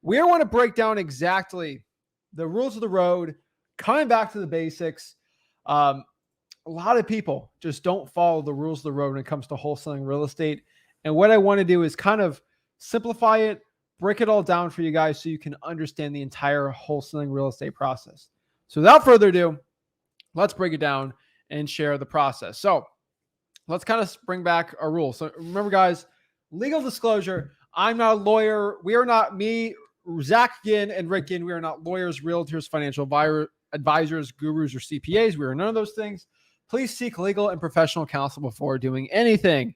We want to break down exactly the rules of the road, coming back to the basics. A lot of people just don't follow the rules of the road when it comes to wholesaling real estate. And what I want to do is kind of simplify it, break it all down for you guys so you can understand the entire wholesaling real estate process. So without further ado, let's break it down and share the process. So let's kind of bring back our rules. So remember, guys, legal disclosure. I'm not a lawyer. We are not me, Zach Ginn and Rick Ginn. We are not lawyers, realtors, financial advisors, gurus, or CPAs. We are none of those things. Please seek legal and professional counsel before doing anything.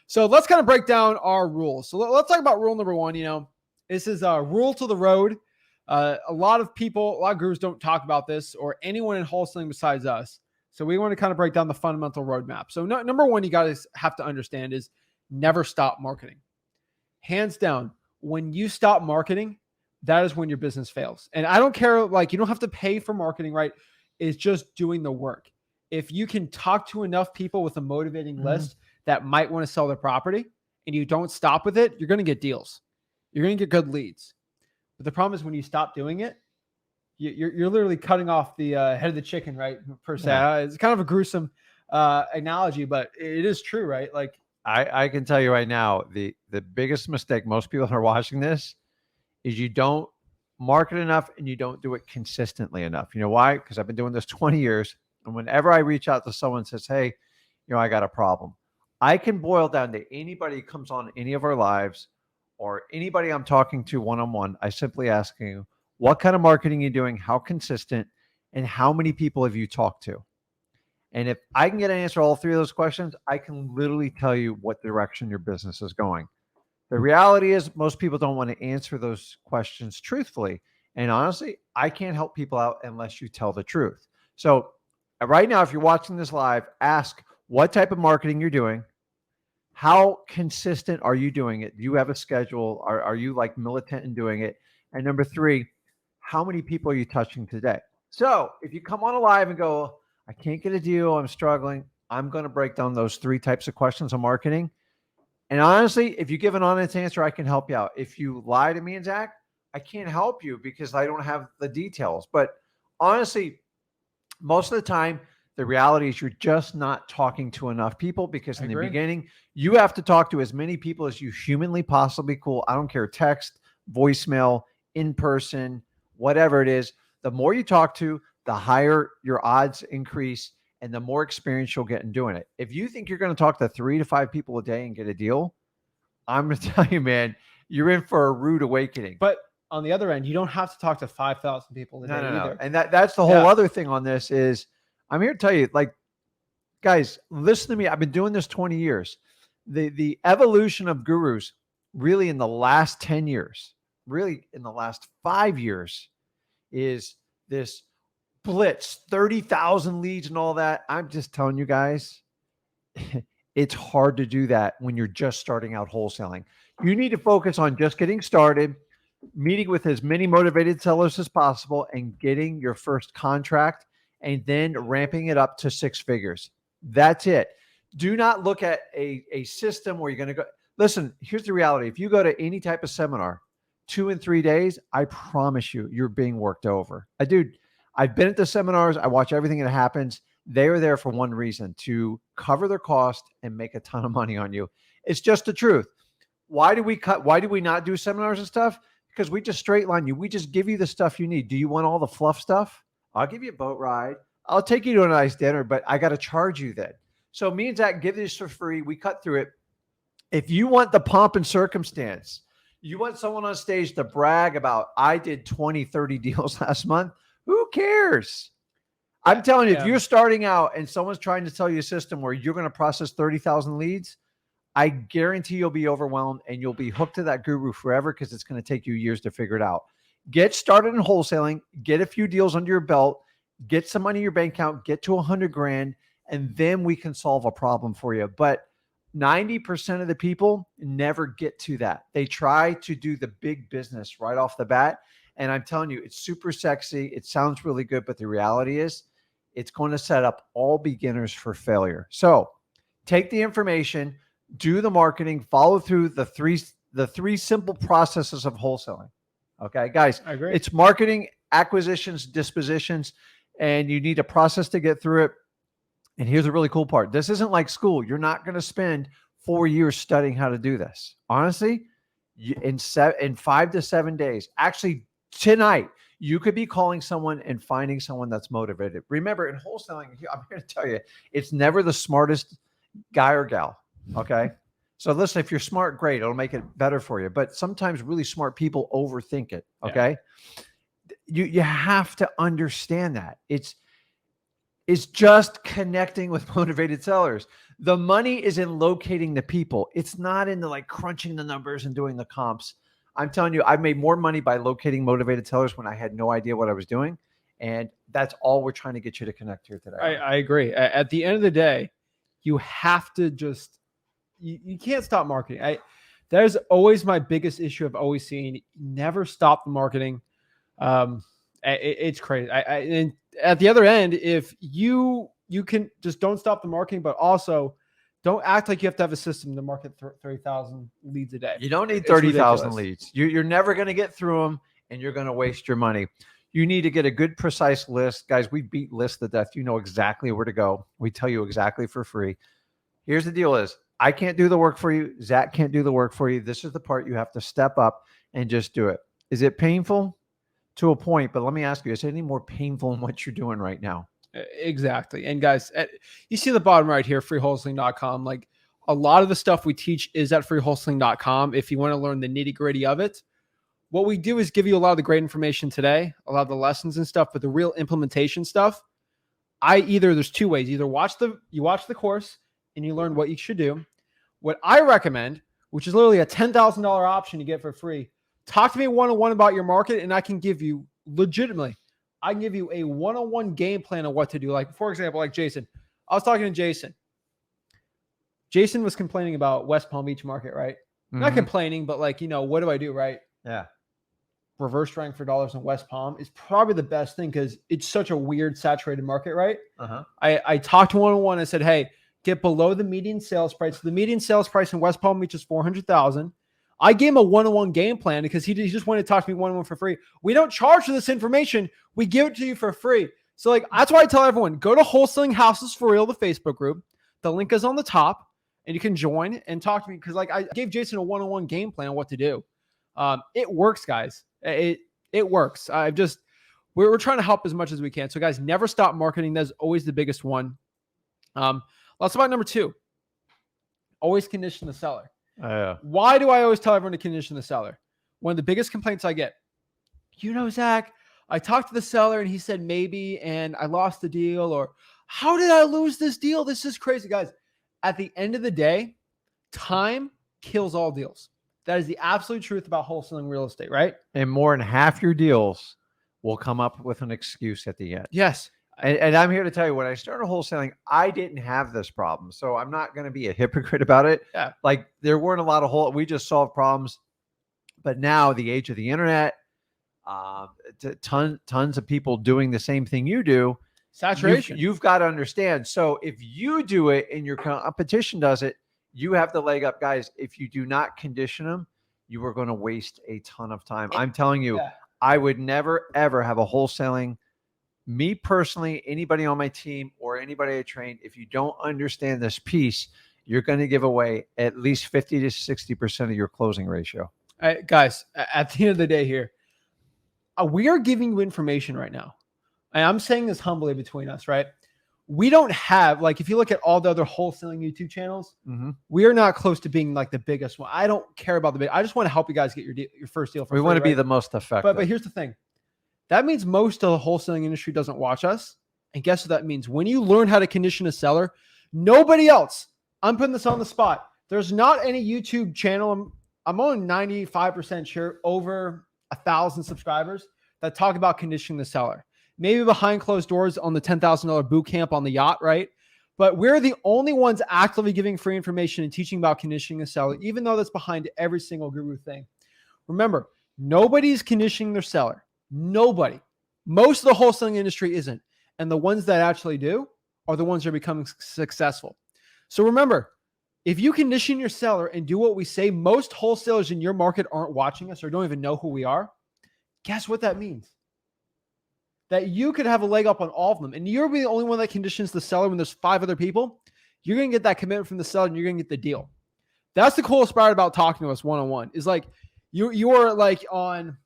So let's kind of break down our rules. So let's talk about rule number one. This is a rule to the road. A lot of gurus don't talk about this, or anyone in wholesaling besides us. So we want to kind of break down the fundamental roadmap. So number one, you guys have to understand is never stop marketing. Hands down, when you stop marketing, that is when your business fails. And I don't care, you don't have to pay for marketing, right? It's just doing the work. If you can talk to enough people with a motivating list that might want to sell their property and you don't stop with it, you're going to get deals. You're going to get good leads. But the problem is when you stop doing it, you're literally cutting off the head of the chicken, right? Per se. Yeah. It's kind of a gruesome analogy, but it is true, right? I can tell you right now, the biggest mistake most people are watching this is you don't market enough and you don't do it consistently enough. You know why? Because I've been doing this 20 years. And whenever I reach out to someone and says, hey, I got a problem, I can boil down to anybody who comes on any of our lives or anybody I'm talking to one-on-one. I simply ask you, what kind of marketing are you doing? How consistent? And how many people have you talked to? And if I can get an answer to all three of those questions, I can literally tell you what direction your business is going. The reality is most people don't want to answer those questions truthfully. And honestly, I can't help people out unless you tell the truth. So right now, if you're watching this live, ask what type of marketing you're doing. How consistent are you doing it? Do you have a schedule? Are you militant in doing it? And number three, how many people are you touching today? So if you come on a live and go, I can't get a deal, I'm struggling, I'm going to break down those three types of questions on marketing. And honestly, if you give an honest answer, I can help you out. If you lie to me and Zach, I can't help you because I don't have the details. But honestly, most of the time, the reality is you're just not talking to enough people because in the beginning, you have to talk to as many people as you humanly possibly could. I don't care, text, voicemail, in person, whatever it is. The more you talk to, the higher your odds increase and the more experience you'll get in doing it. If you think you're going to talk to 3 to 5 people a day and get a deal, I'm going to tell you, man, you're in for a rude awakening. But on the other end, you don't have to talk to 5,000 people a day either. And that's the whole other thing on this is I'm here to tell you, guys, listen to me. I've been doing this 20 years. The evolution of gurus really in the last 10 years, really in the last 5 years is this blitz, 30,000 leads and all that. I'm just telling you guys, it's hard to do that when you're just starting out wholesaling. You need to focus on just getting started, meeting with as many motivated sellers as possible and getting your first contract and then ramping it up to 6 figures. That's it. Do not look at a system where you're going to go. Listen, here's the reality. If you go to any type of seminar, 2 and 3 days, I promise you, you're being worked over. Dude, I've been at the seminars. I watch everything that happens. They are there for one reason, to cover their cost and make a ton of money on you. It's just the truth. Why do we not do seminars and stuff? Because we just straight line you. We just give you the stuff you need. Do you want all the fluff stuff? I'll give you a boat ride. I'll take you to a nice dinner, but I got to charge you then. So me and Zach give this for free. We cut through it. If you want the pomp and circumstance, you want someone on stage to brag about, I did 20, 30 deals last month. Who cares? I'm telling you, if you're starting out and someone's trying to sell you a system where you're going to process 30,000 leads, I guarantee you'll be overwhelmed and you'll be hooked to that guru forever because it's going to take you years to figure it out. Get started in wholesaling, get a few deals under your belt, get some money in your bank account, get to 100 grand, and then we can solve a problem for you. But 90% of the people never get to that. They try to do the big business right off the bat. And I'm telling you, it's super sexy. It sounds really good, but the reality is it's going to set up all beginners for failure. So take the information, do the marketing, follow through the the 3 simple processes of wholesaling. Okay, guys, I agree. it's marketing, acquisitions, dispositions, and you need a process to get through it. And here's the really cool part. This isn't like school. You're not going to spend 4 years studying how to do this. Honestly, in 5 to 7 days, actually tonight, you could be calling someone and finding someone that's motivated. Remember, in wholesaling, I'm here to tell you, it's never the smartest guy or gal. Okay. So listen, if you're smart, great. It'll make it better for you. But sometimes really smart people overthink it. Okay. Yeah. You have to understand that. It's just connecting with motivated sellers. The money is in locating the people. It's not in the like crunching the numbers and doing the comps. I'm telling you, I've made more money by locating motivated sellers when I had no idea what I was doing. And that's all we're trying to get you to connect here today. I agree. At the end of the day, you have to just, you can't stop marketing. There's always my biggest issue I've always seen. Never stop the marketing. It's crazy. And at the other end, if you can just don't stop the marketing, but also don't act like you have to have a system to market 30,000 leads a day. You don't need 30,000 leads. You're never going to get through them, and you're going to waste your money. You need to get a good, precise list. Guys, we beat lists to death. You know exactly where to go. We tell you exactly for free. Here's the deal is, I can't do the work for you. Zach can't do the work for you. This is the part you have to step up and just do it. Is it painful? To a point, but let me ask you, is it any more painful than what you're doing right now? Exactly. And guys, you see the bottom right here, freewholesaling.com. Like a lot of the stuff we teach is at freewholesaling.com. If you want to learn the nitty gritty of it, what we do is give you a lot of the great information today, a lot of the lessons and stuff, but the real implementation stuff, there's 2 ways. Either you watch the course and you learn what you should do. What I recommend, which is literally a $10,000 option you get for free, talk to me one-on-one about your market, and I can give you a one-on-one game plan of what to do. Like, for example, like Jason. I was talking to Jason. Jason was complaining about West Palm Beach market, right? Mm-hmm. Not complaining, but like, what do I do, right? Yeah. Reverse rank for dollars in West Palm is probably the best thing because it's such a weird, saturated market, right? Uh-huh. I talked to one-on-one. I said, hey, get below the median sales price. The median sales price in West Palm Beach is $400,000. I gave him a one-on-one game plan because he just wanted to talk to me one-on-one for free. We don't charge for this information. We give it to you for free. So like, that's why I tell everyone, go to Wholesaling Houses for Real, the Facebook group. The link is on the top and you can join and talk to me. Cause like I gave Jason a one-on-one game plan on what to do. It works, guys. It works. We're trying to help as much as we can. So guys, never stop marketing. That's always the biggest one. Let's about number 2, always condition the seller. Why do I always tell everyone to condition the seller? One of the biggest complaints I get, Zach, I talked to the seller and he said maybe, and I lost the deal, or how did I lose this deal? This is crazy, guys. At the end of the day, time kills all deals. That is the absolute truth about wholesaling real estate, right? And more than half your deals will come up with an excuse at the end. Yes. And I'm here to tell you, when I started wholesaling, I didn't have this problem. So I'm not going to be a hypocrite about it. Yeah. Like there weren't a lot of we just solved problems. But now the age of the internet, tons of people doing the same thing you do. Saturation. You've got to understand. So if you do it and your competition does it, you have the leg up. Guys, if you do not condition them, you are going to waste a ton of time. I'm telling you, I would never, ever have a wholesaling. Me personally, anybody on my team or anybody I train, if you don't understand this piece, you're going to give away at least 50 to 60% of your closing ratio. Guys, at the end of the day here, we are giving you information right now. And I'm saying this humbly between us, right? We don't have, like, if you look at all the other wholesaling YouTube channels, we are not close to being like the biggest one. I don't care about the big. I just want to help you guys get your first deal. We want to be the most effective. But here's the thing. That means most of the wholesaling industry doesn't watch us. And guess what that means? When you learn how to condition a seller, nobody else, I'm putting this on the spot. There's not any YouTube channel. I'm on 95% sure over 1,000 subscribers that talk about conditioning the seller. Maybe behind closed doors on the $10,000 boot camp on the yacht, right? But we're the only ones actively giving free information and teaching about conditioning a seller, even though that's behind every single guru thing. Remember, nobody's conditioning their seller. Nobody. Most of the wholesaling industry isn't. And the ones that actually do are the ones that are becoming successful. So remember, If you condition your seller and do what we say, most wholesalers in your market aren't watching us or don't even know who we are. Guess what that means? That you could have a leg up on all of them. And you're the only one that conditions the seller when there's 5 other people. You're going to get that commitment from the seller and you're going to get the deal. That's the coolest part about talking to us one-on-one is like you're like on,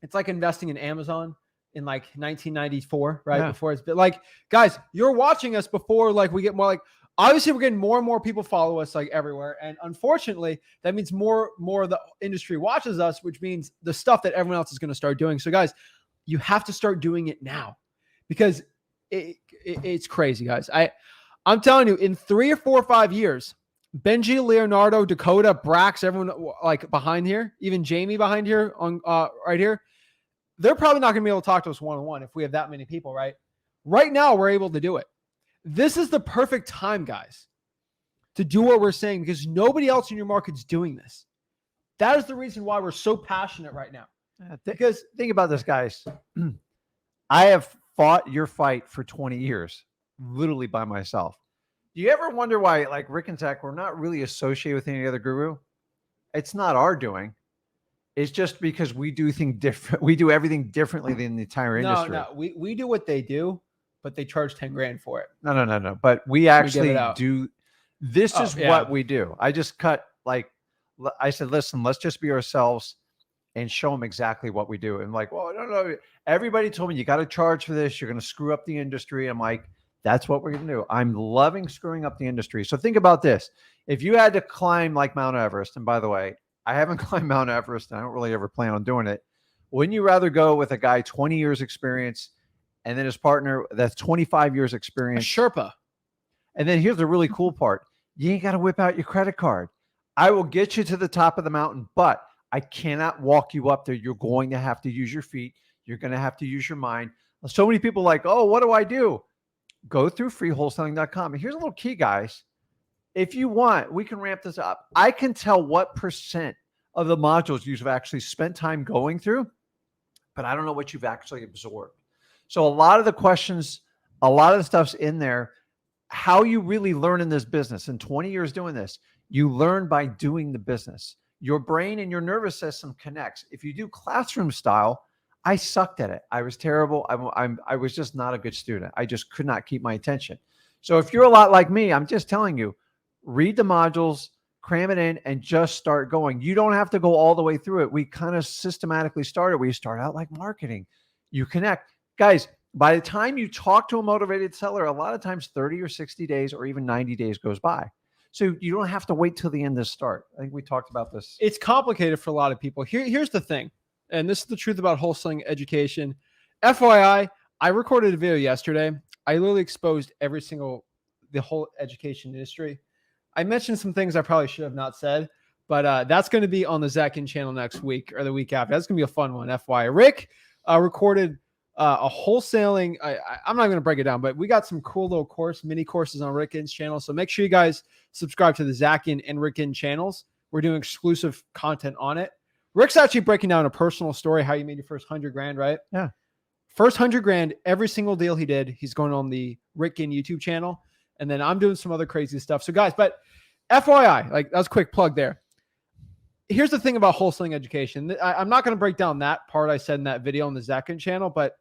it's like investing in Amazon in like 1994, right? Yeah. Before it's been like, guys, you're watching us before like we get more like, obviously we're getting more and more people follow us like everywhere. And unfortunately that means more of the industry watches us, which means the stuff that everyone else is going to start doing. So guys, you have to start doing it now because it's crazy, guys. I'm telling you, in 3 or 4 or 5 years, Benji, Leonardo, Dakota, Brax, everyone like behind here, even Jamie behind here on right here, they're probably not going to be able to talk to us one-on-one if we have that many people, right? Right now, we're able to do it. This is the perfect time, guys, to do what we're saying because nobody else in your market's doing this. That is the reason why we're so passionate right now. Because think about this, guys. I have fought your fight for 20 years, literally by myself. Do you ever wonder why, like Rick and Zach, we're not really associated with any other guru? It's not our doing. It's just because we do things different. We do everything differently than the entire industry. No, we do what they do, but they charge 10 grand for it. No. But we actually do. This is what we do. I just cut, like, I said, listen, let's just be ourselves and show them exactly what we do. And like, well, no. Everybody told me you got to charge for this. You're going to screw up the industry. I'm like, that's what we're going to do. I'm loving screwing up the industry. So think about this. If you had to climb like Mount Everest, and by the way, I haven't climbed Mount Everest and I don't really ever plan on doing it. Wouldn't you rather go with a guy 20 years experience and then his partner that's 25 years experience? A Sherpa. And then here's the really cool part. You ain't got to whip out your credit card. I will get you to the top of the mountain, but I cannot walk you up there. You're going to have to use your feet. You're going to have to use your mind. So many people are like, oh, what do I do? Go through freewholesaling.com. And here's a little key, guys. If you want, we can ramp this up. I can tell what percent of the modules you've actually spent time going through, but I don't know what you've actually absorbed. So a lot of the questions, a lot of the stuff's in there. How you really learn in this business in 20 years doing this, you learn by doing the business. Your brain and your nervous system connects. If you do classroom style, I sucked at it. I was terrible. I was just not a good student. I just could not keep my attention. So if you're a lot like me, I'm just telling you, read the modules, cram it in, and just start going. You don't have to go all the way through it. We kind of systematically started. We start out like marketing. You connect. Guys, by the time you talk to a motivated seller, a lot of times 30 or 60 days or even 90 days goes by. So you don't have to wait till the end to start. I think we talked about this. It's complicated for a lot of people. Here's the thing, and this is the truth about wholesaling education. FYI, I recorded a video yesterday. I literally exposed the whole education industry. I mentioned some things I probably should have not said, but that's going to be on the Zach Ginn channel next week or the week after. That's going to be a fun one, FYI. Rick recorded a wholesaling. I'm not going to break it down, but we got some cool little mini courses on Rick Ginn's channel. So make sure you guys subscribe to the Zach Ginn and Rick Ginn channels. We're doing exclusive content on it. Rick's actually breaking down a personal story, how you made your first 100 grand, right? Yeah. First 100 grand, every single deal he did, he's going on the Rick Ginn YouTube channel. And then I'm doing some other crazy stuff. So guys, but FYI, like that's a quick plug there. Here's the thing about wholesaling education. I'm not going to break down that part I said in that video on the Zach Ginn channel, but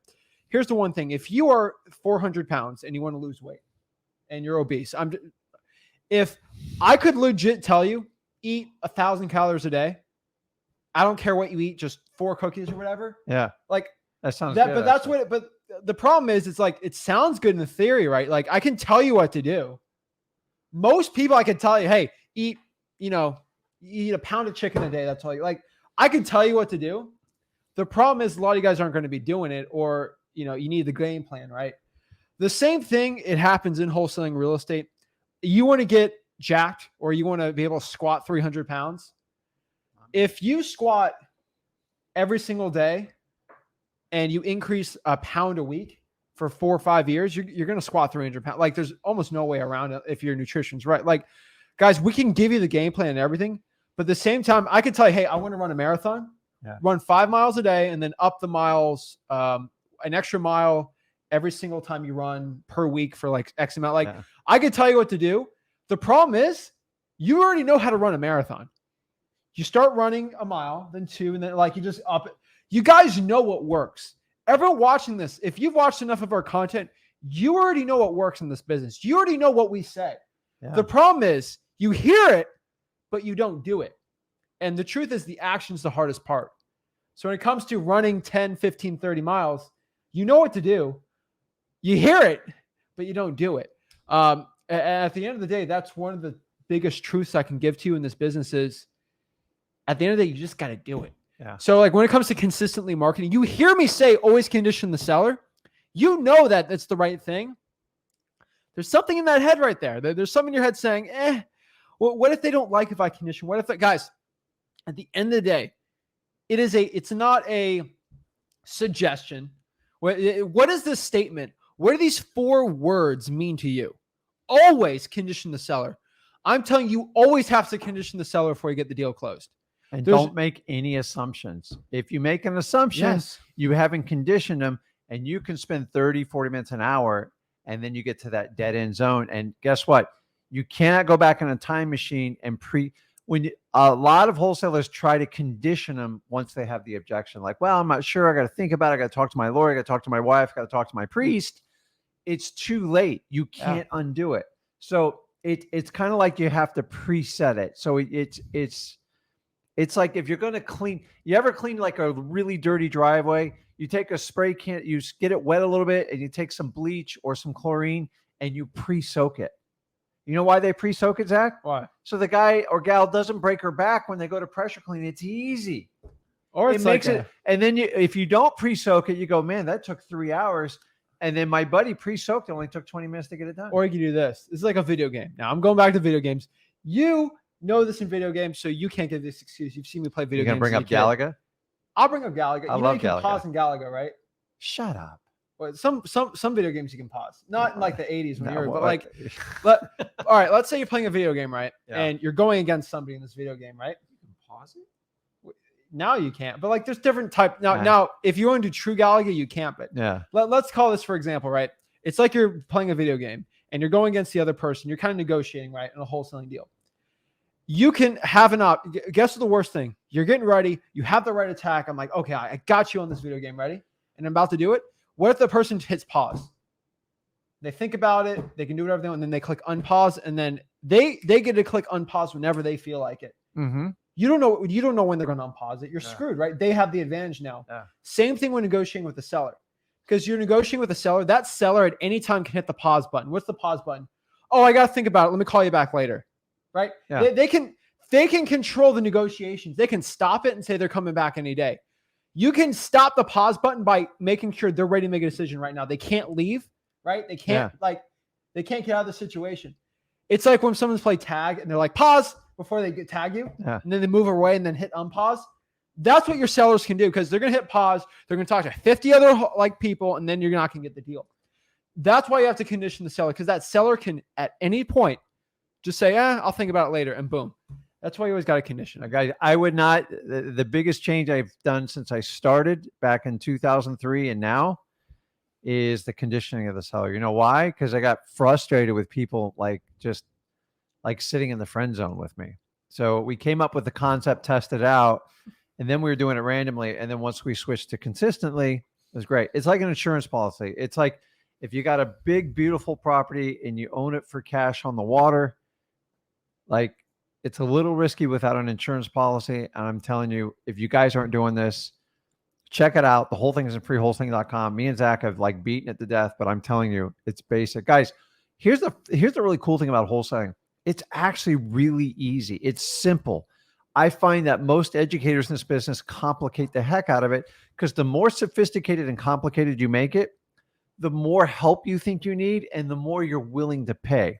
here's the one thing. If you are 400 pounds and you want to lose weight and you're obese, if I could legit tell you, eat 1,000 calories a day, I don't care what you eat, just 4 cookies or whatever. Yeah. Like that sounds that, good, but that's what but the problem is, it's like, it sounds good in the theory, right? Like I can tell you what to do. Most people I can tell you, hey, eat a pound of chicken a day. That's all you like. I can tell you what to do. The problem is a lot of you guys aren't going to be doing it, or, you need the game plan, right? The same thing, it happens in wholesaling real estate. You want to get jacked, or you want to be able to squat 300 pounds. If you squat every single day and you increase a pound a week for 4 or 5 years, you're going to squat 300 pounds. Like there's almost no way around it if your nutrition's right. Like, guys, we can give you the game plan and everything, but at the same time, I could tell you, hey, I want to run a marathon, run 5 miles a day, and then up the miles, an extra mile every single time you run per week for like X amount. Like I could tell you what to do. The problem is You already know how to run a marathon. You start running a mile, then 2, and then like you just up it. You guys know what works. Everyone watching this, if you've watched enough of our content, you already know what works in this business. You already know what we say. Yeah. The problem is you hear it, but you don't do it. And the truth is the action's the hardest part. So when it comes to running 10, 15, 30 miles, you know what to do. You hear it, but you don't do it. At the end of the day, that's one of the biggest truths I can give to you in this business is at the end of the day, you just got to do it. Yeah. So like when it comes to consistently marketing, you hear me say always condition the seller. You know that that's the right thing. There's something in that head right there. There's something in your head saying, well, what if they don't like if I condition? What if guys, at the end of the day, it's not a suggestion. What is this statement? What do these 4 words mean to you? Always condition the seller. I'm telling you, always have to condition the seller before you get the deal closed. And don't make any assumptions. If you make an assumption, you haven't conditioned them, and you can spend 30, 40 minutes an hour, and then you get to that dead end zone. And guess what? You cannot go back in a time machine and a lot of wholesalers try to condition them once they have the objection. Like, well, I'm not sure. I got to think about it. I got to talk to my lawyer. I got to talk to my wife. I got to talk to my priest. It's too late. You can't undo it. So it's kind of like you have to preset it. So it's like if you're going to clean, you ever clean like a really dirty driveway, you take a spray can, you get it wet a little bit, and you take some bleach or some chlorine and you pre-soak it. You know why they pre-soak it, Zach? Why? So the guy or gal doesn't break her back when they go to pressure clean. It's easy. Or it makes it. And then if you don't pre-soak it, you go, man, that took 3 hours. And then my buddy pre-soaked it, only took 20 minutes to get it done. Or you can do this. This is like a video game. Now I'm going back to video games. You know this in video games, so you can't give this excuse. You've seen me play video games. You gonna bring up Galaga? I'll bring up Galaga. I love Galaga. Pause in Galaga, right? Shut up. Well, some video games you can pause. Not in like the 80s when you were, but like, all right, let's say you're playing a video game, right? Yeah. And you're going against somebody in this video game, right? You can pause it? Now you can't, but like there's different type. Now, if you want to do true Galaga, you can't, but yeah. Let's call this, for example, right? It's like you're playing a video game and you're going against the other person. You're kind of negotiating, right? In a wholesaling deal. You can have guess the worst thing. You're getting ready. You have the right attack. I'm like, okay, I got you on this video game. Ready? And I'm about to do it. What if the person hits pause? They think about it. They can do whatever they want. And then they click unpause. And then they get to click unpause whenever they feel like it. Mm-hmm. You don't know when they're going to unpause it. You're screwed, right? They have the advantage now. Yeah. Same thing when negotiating with the seller. Because you're negotiating with a seller. That seller at any time can hit the pause button. What's the pause button? Oh, I got to think about it. Let me call you back later. Right? Yeah. They can control the negotiations. They can stop it and say they're coming back any day. You can stop the pause button by making sure they're ready to make a decision right now. They can't leave, right? They can't they can't get out of the situation. It's like when someone's played tag and they're like, pause before they tag you. Yeah. And then they move away and then hit unpause. That's what your sellers can do because they're going to hit pause. They're going to talk to 50 other people and then you're not going to get the deal. That's why you have to condition the seller because that seller can at any point just say, I'll think about it later and boom. That's why you always got to condition. Guys, I would not. The biggest change I've done since I started back in 2003 and now is the conditioning of the seller. You know why? Because I got frustrated with people just sitting in the friend zone with me. So we came up with the concept, tested out, and then we were doing it randomly. And then once we switched to consistently, it was great. It's like an insurance policy. It's like if you got a big, beautiful property and you own it for cash on the water, it's a little risky without an insurance policy. And I'm telling you, if you guys aren't doing this, check it out. The whole thing is in freewholesaling.com. Me and Zach have beaten it to death, but I'm telling you, it's basic. Guys, here's the really cool thing about wholesaling. It's actually really easy. It's simple. I find that most educators in this business complicate the heck out of it because the more sophisticated and complicated you make it, the more help you think you need and the more you're willing to pay.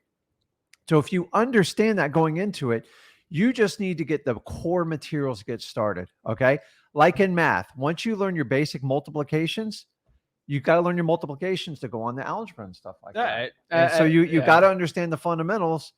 So if you understand that going into it, you just need to get the core materials to get started, okay? Like in math, once you learn your basic multiplications, you've got to learn your multiplications to go on the algebra and stuff like that. So you got to understand the fundamentals.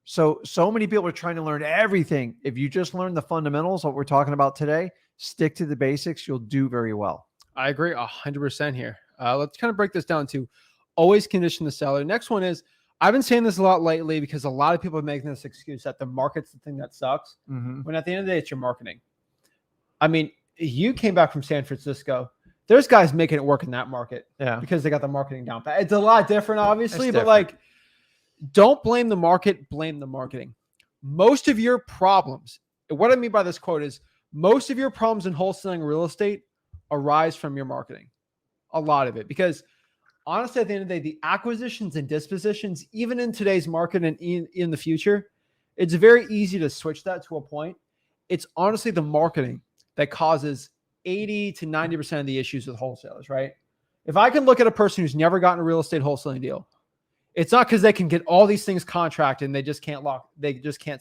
So many people are trying to learn everything. If you just learn the fundamentals, what we're talking about today, stick to the basics, you'll do very well. I agree 100% here. Let's kind of break this down to always condition the seller. Next one is I've been saying this a lot lately because a lot of people are making this excuse that the market's the thing that sucks. Mm-hmm. When at the end of the day, it's your marketing. I mean, you came back from San Francisco. There's guys making it work in that market because they got the marketing down pat. It's a lot different, obviously, but like, don't blame the market, blame the marketing. Most of your problems, what I mean by this quote is most of your problems in wholesaling real estate arise from your marketing. A lot of it, because honestly, at the end of the day, the acquisitions and dispositions, even in today's market and in the future, it's very easy to switch that to a point. It's honestly the marketing that causes 80 to 90% of the issues with wholesalers, right? If I can look at a person who's never gotten a real estate wholesaling deal, it's not because they can get all these things contracted and they just can't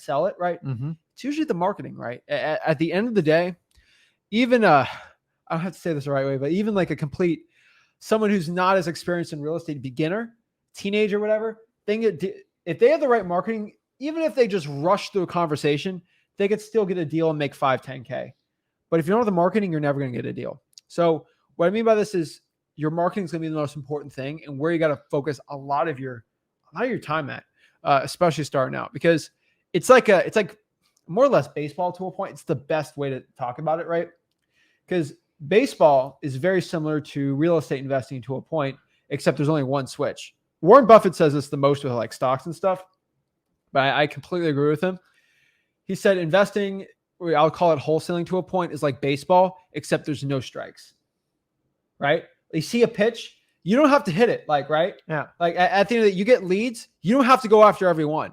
sell it, right? Mm-hmm. It's usually the marketing, right? At the end of the day, even I don't have to say this the right way, but even like someone who's not as experienced in real estate, beginner, teenager, whatever, if they have the right marketing, even if they just rush through a conversation, they could still get a deal and make 5, 10K. But if you don't have the marketing, you're never going to get a deal. So what I mean by this is your marketing is going to be the most important thing and where you got to focus a lot of your time at, especially starting out, because it's like more or less baseball to a point. It's the best way to talk about it, right? Because baseball is very similar to real estate investing to a point, except there's only one switch. Warren Buffett says this the most with like stocks and stuff, but I completely agree with him. He said investing, I'll call it wholesaling to a point, is like baseball, except there's no strikes, right? You see a pitch, you don't have to hit it, right? Yeah. Like at the end of the day, you get leads, you don't have to go after every one.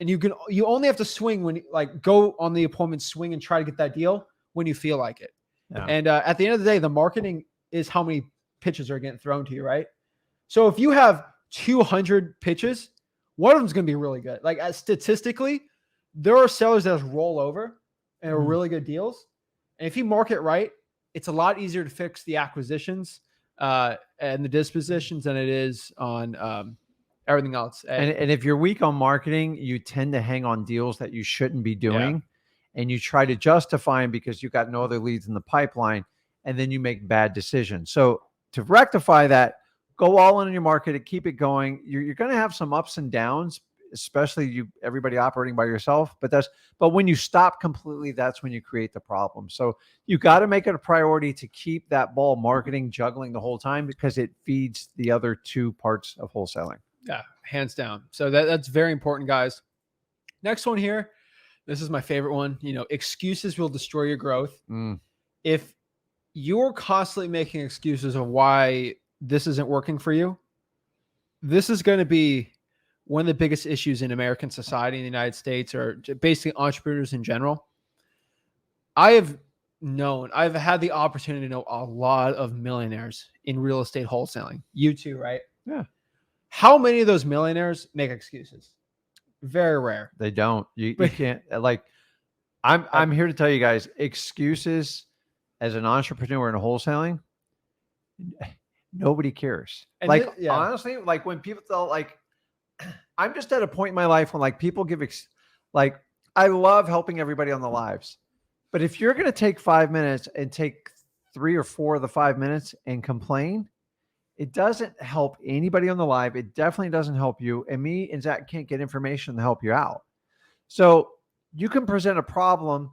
And you only have to swing when go on the appointment, swing and try to get that deal when you feel like it. Yeah. And at the end of the day, the marketing is how many pitches are getting thrown to you, right? So if you have 200 pitches, one of them is going to be really good. Like statistically, there are sellers that roll over and are really good deals. And if you market right, it's a lot easier to fix the acquisitions and the dispositions than it is on everything else. And if you're weak on marketing, you tend to hang on deals that you shouldn't be doing. Yeah. And you try to justify them because you've got no other leads in the pipeline, and then you make bad decisions. So to rectify that, go all in on your market and keep it going. You're going to have some ups and downs, especially everybody operating by yourself. But when you stop completely, that's when you create the problem. So you got to make it a priority to keep that ball marketing juggling the whole time, because it feeds the other two parts of wholesaling. Yeah, hands down. So that's very important, guys. Next one here. This is my favorite one. Excuses will destroy your growth. If you're constantly making excuses of why this isn't working for you, this is going to be one of the biggest issues in American society in the United States, or basically entrepreneurs in general. I've had the opportunity to know a lot of millionaires in real estate wholesaling. You too, right? Yeah. How many of those millionaires make excuses? Very rare. They don't. You can't. Like, I'm here to tell you guys, excuses as an entrepreneur in wholesaling, nobody cares. And honestly, like when people tell, like, I'm just at a point in my life when like people give, I love helping everybody on the lives, but if you're going to take 5 minutes and take 3 or 4 of the 5 minutes and complain, it doesn't help anybody on the live. It definitely doesn't help you. And me and Zach can't get information to help you out. So you can present a problem,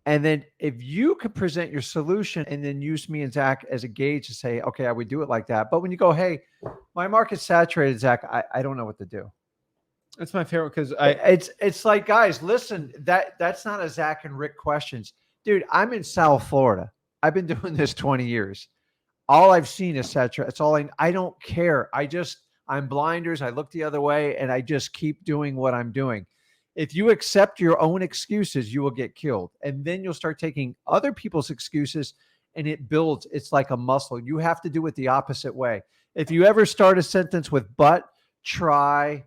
and then if you could present your solution and then use me and Zach as a gauge to say, okay, I would do it like that. But when you go, hey, my market's saturated, Zach, I don't know what to do. That's my favorite, because it's like, guys, listen, that's not a Zach and Rick questions. Dude, I'm in South Florida. I've been doing this 20 years. All I've seen is saturated. It's all I don't care. I'm blinders. I look the other way and I just keep doing what I'm doing. If you accept your own excuses, you will get killed. And then you'll start taking other people's excuses, and it builds. It's like a muscle. You have to do it the opposite way. If you ever start a sentence with but, try,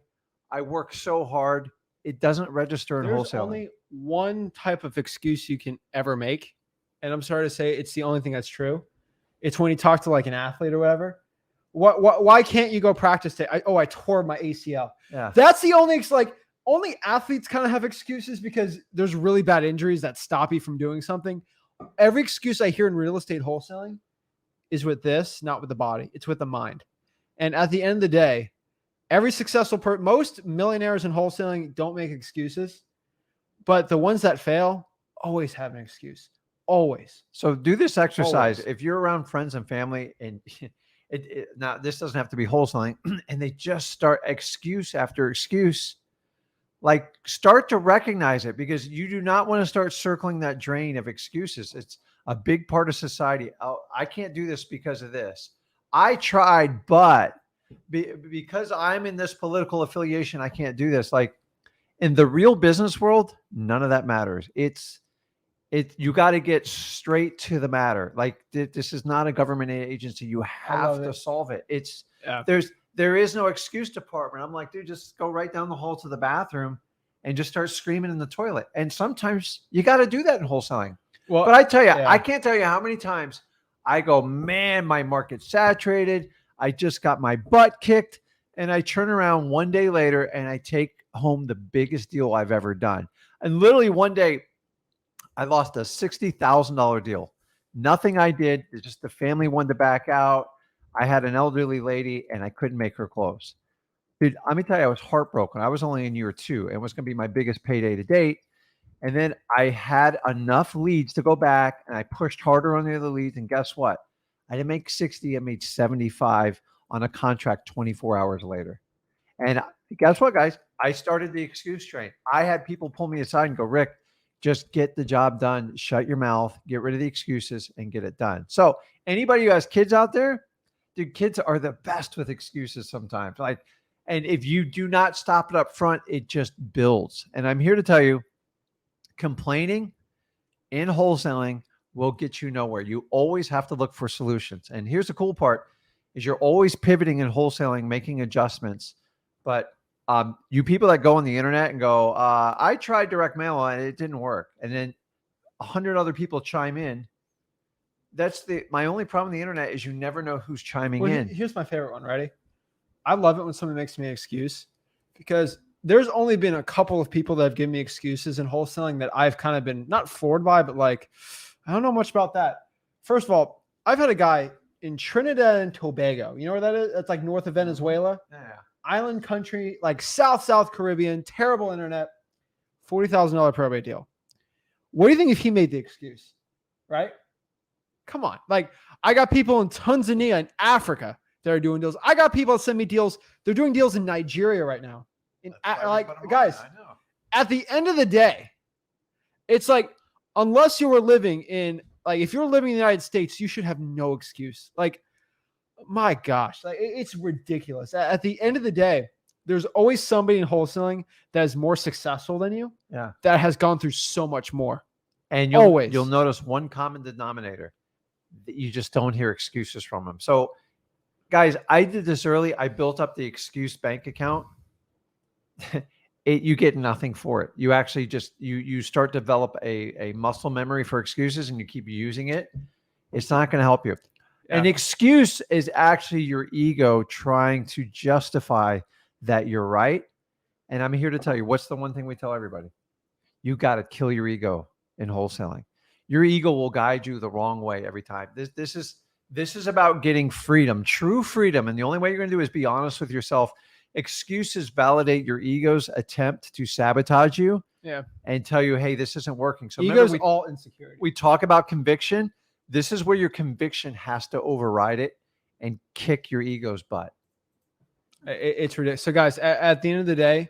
I work so hard, it doesn't register in wholesaling. There's only one type of excuse you can ever make. And I'm sorry to say, it's the only thing that's true. It's when you talk to like an athlete or whatever. Why can't you go practice today? I tore my ACL. Yeah. That's the only athletes kind of have excuses because there's really bad injuries that stop you from doing something. Every excuse I hear in real estate wholesaling is with this, not with the body. It's with the mind. And at the end of the day, Every successful most millionaires in wholesaling don't make excuses, but the ones that fail always have an excuse. Always. So do this exercise. Always. If you're around friends and family and now this doesn't have to be wholesaling and they just start excuse after excuse, like start to recognize it, because you do not want to start circling that drain of excuses. It's a big part of society. Oh, I can't do this because of this. I tried, but because I'm in this political affiliation, I can't do this. Like in the real business world, none of that matters. You got to get straight to the matter. Like this is not a government agency. You have to solve it. There is no excuse department. I'm like, dude, just go right down the hall to the bathroom and just start screaming in the toilet. And sometimes you got to do that in wholesaling. Well, but I tell you, I can't tell you how many times I go, man, my market's saturated. I just got my butt kicked. And I turn around one day later and I take home the biggest deal I've ever done. And literally one day I lost a $60,000 deal. Nothing I did. It's just the family wanted to back out. I had an elderly lady and I couldn't make her close. Dude, let me tell you, I was heartbroken. I was only in year 2 and it was going to be my biggest payday to date. And then I had enough leads to go back and I pushed harder on the other leads. And guess what? I didn't make 60. I made 75 on a contract 24 hours later. And guess what, guys? I started the excuse train. I had people pull me aside and go, Rick, just get the job done. Shut your mouth, get rid of the excuses and get it done. So anybody who has kids out there, dude, kids are the best with excuses sometimes. And if you do not stop it up front, it just builds. And I'm here to tell you, complaining in wholesaling will get you nowhere. You always have to look for solutions. And here's the cool part is you're always pivoting in wholesaling, making adjustments. But you people that go on the internet and go, I tried direct mail and it didn't work. And then 100 other people chime in. That's my only problem with the internet is you never know who's chiming in. Here's my favorite one. Ready? I love it when somebody makes me an excuse, because there's only been a couple of people that have given me excuses in wholesaling that I've kind of been not floored by, but like, I don't know much about that. First of all, I've had a guy in Trinidad and Tobago. You know where that is? That's like north of Venezuela. Yeah. Island country, like South Caribbean, terrible internet, $40,000 probate deal. What do you think if he made the excuse? Right? Come on. Like, I got people in Tanzania and Africa that are doing deals. I got people that send me deals. They're doing deals in Nigeria right now. Guys, at the end of the day, it's like, unless you were living in, like, if you're living in the United States, you should have no excuse. Like, my gosh, like it's ridiculous. At the end of the day, there's always somebody in wholesaling that is more successful than you. Yeah. That has gone through so much more. And you'll notice one common denominator that you just don't hear excuses from them. So guys, I did this early. I built up the excuse bank account. You get nothing for it. You actually just, you start to develop a muscle memory for excuses and you keep using it. It's not going to help you. Yeah. An excuse is actually your ego trying to justify that you're right. And I'm here to tell you, what's the one thing we tell everybody? You got to kill your ego in wholesaling. Your ego will guide you the wrong way every time. This is about getting freedom, true freedom. And the only way you're going to do is be honest with yourself. Excuses validate your ego's attempt to sabotage you. Yeah. And tell you, hey, this isn't working. So ego's all insecurity. We talk about conviction. This is where your conviction has to override it and kick your ego's butt. It's ridiculous. So guys, at the end of the day,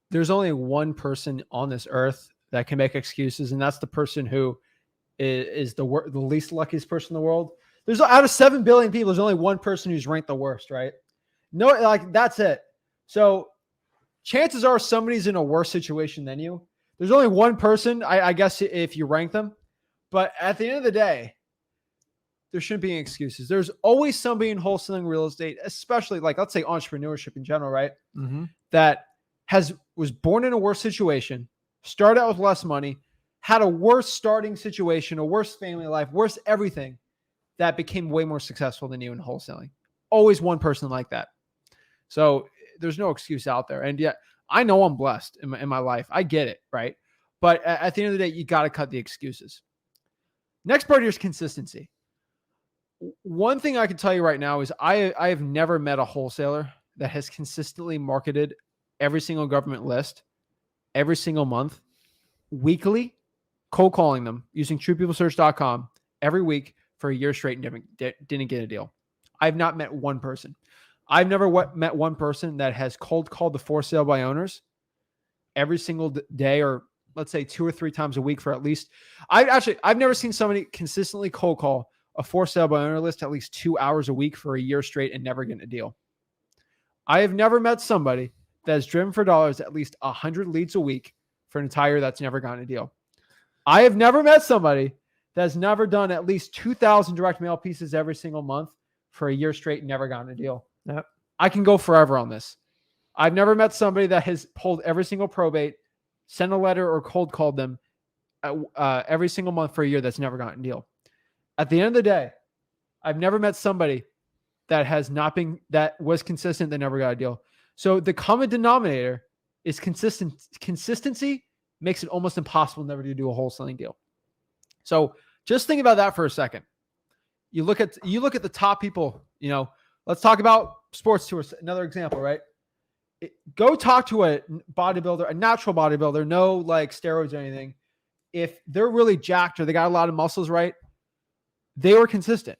there's only one person on this earth that can make excuses. And that's the person who is the least luckiest person in the world. There's out of 7 billion people, there's only one person who's ranked the worst, right? No, like that's it. So chances are somebody's in a worse situation than you. There's only one person, I guess, if you rank them. But at the end of the day, there shouldn't be any excuses. There's always somebody in wholesaling real estate, especially like, let's say entrepreneurship in general, right? Mm-hmm. That was born in a worse situation, started out with less money, had a worse starting situation, a worse family life, worse everything, that became way more successful than you in wholesaling. Always one person like that. So there's no excuse out there. And yet I know I'm blessed in my life. I get it, right? But at the end of the day, you got to cut the excuses. Next part here is consistency. One thing I can tell you right now is I have never met a wholesaler that has consistently marketed every single government list every single month, weekly, cold calling them using truepeoplesearch.com every week for a year straight and didn't get a deal. I've not met one person. I've never met one person that has cold called the for sale by owners every single day, or let's say 2 or 3 times a week for at least. I've never seen somebody consistently cold call a for sale by owner list at least 2 hours a week for a year straight and never getting a deal. I have never met somebody that has driven for dollars at least 100 leads a week for an entire year that's never gotten a deal. I have never met somebody that has never done at least 2,000 direct mail pieces every single month for a year straight and never gotten a deal. Yep. I can go forever on this. I've never met somebody that has pulled every single probate, sent a letter, or cold called them every single month for a year that's never gotten a deal. At the end of the day, I've never met somebody that was consistent that never got a deal. So the common denominator is consistency makes it almost impossible never to do a wholesaling deal. So just think about that for a second. You look at the top people, let's talk about sports tours. Another example, right? Go talk to a bodybuilder, a natural bodybuilder, no like steroids or anything. If they're really jacked or they got a lot of muscles, right? They were consistent.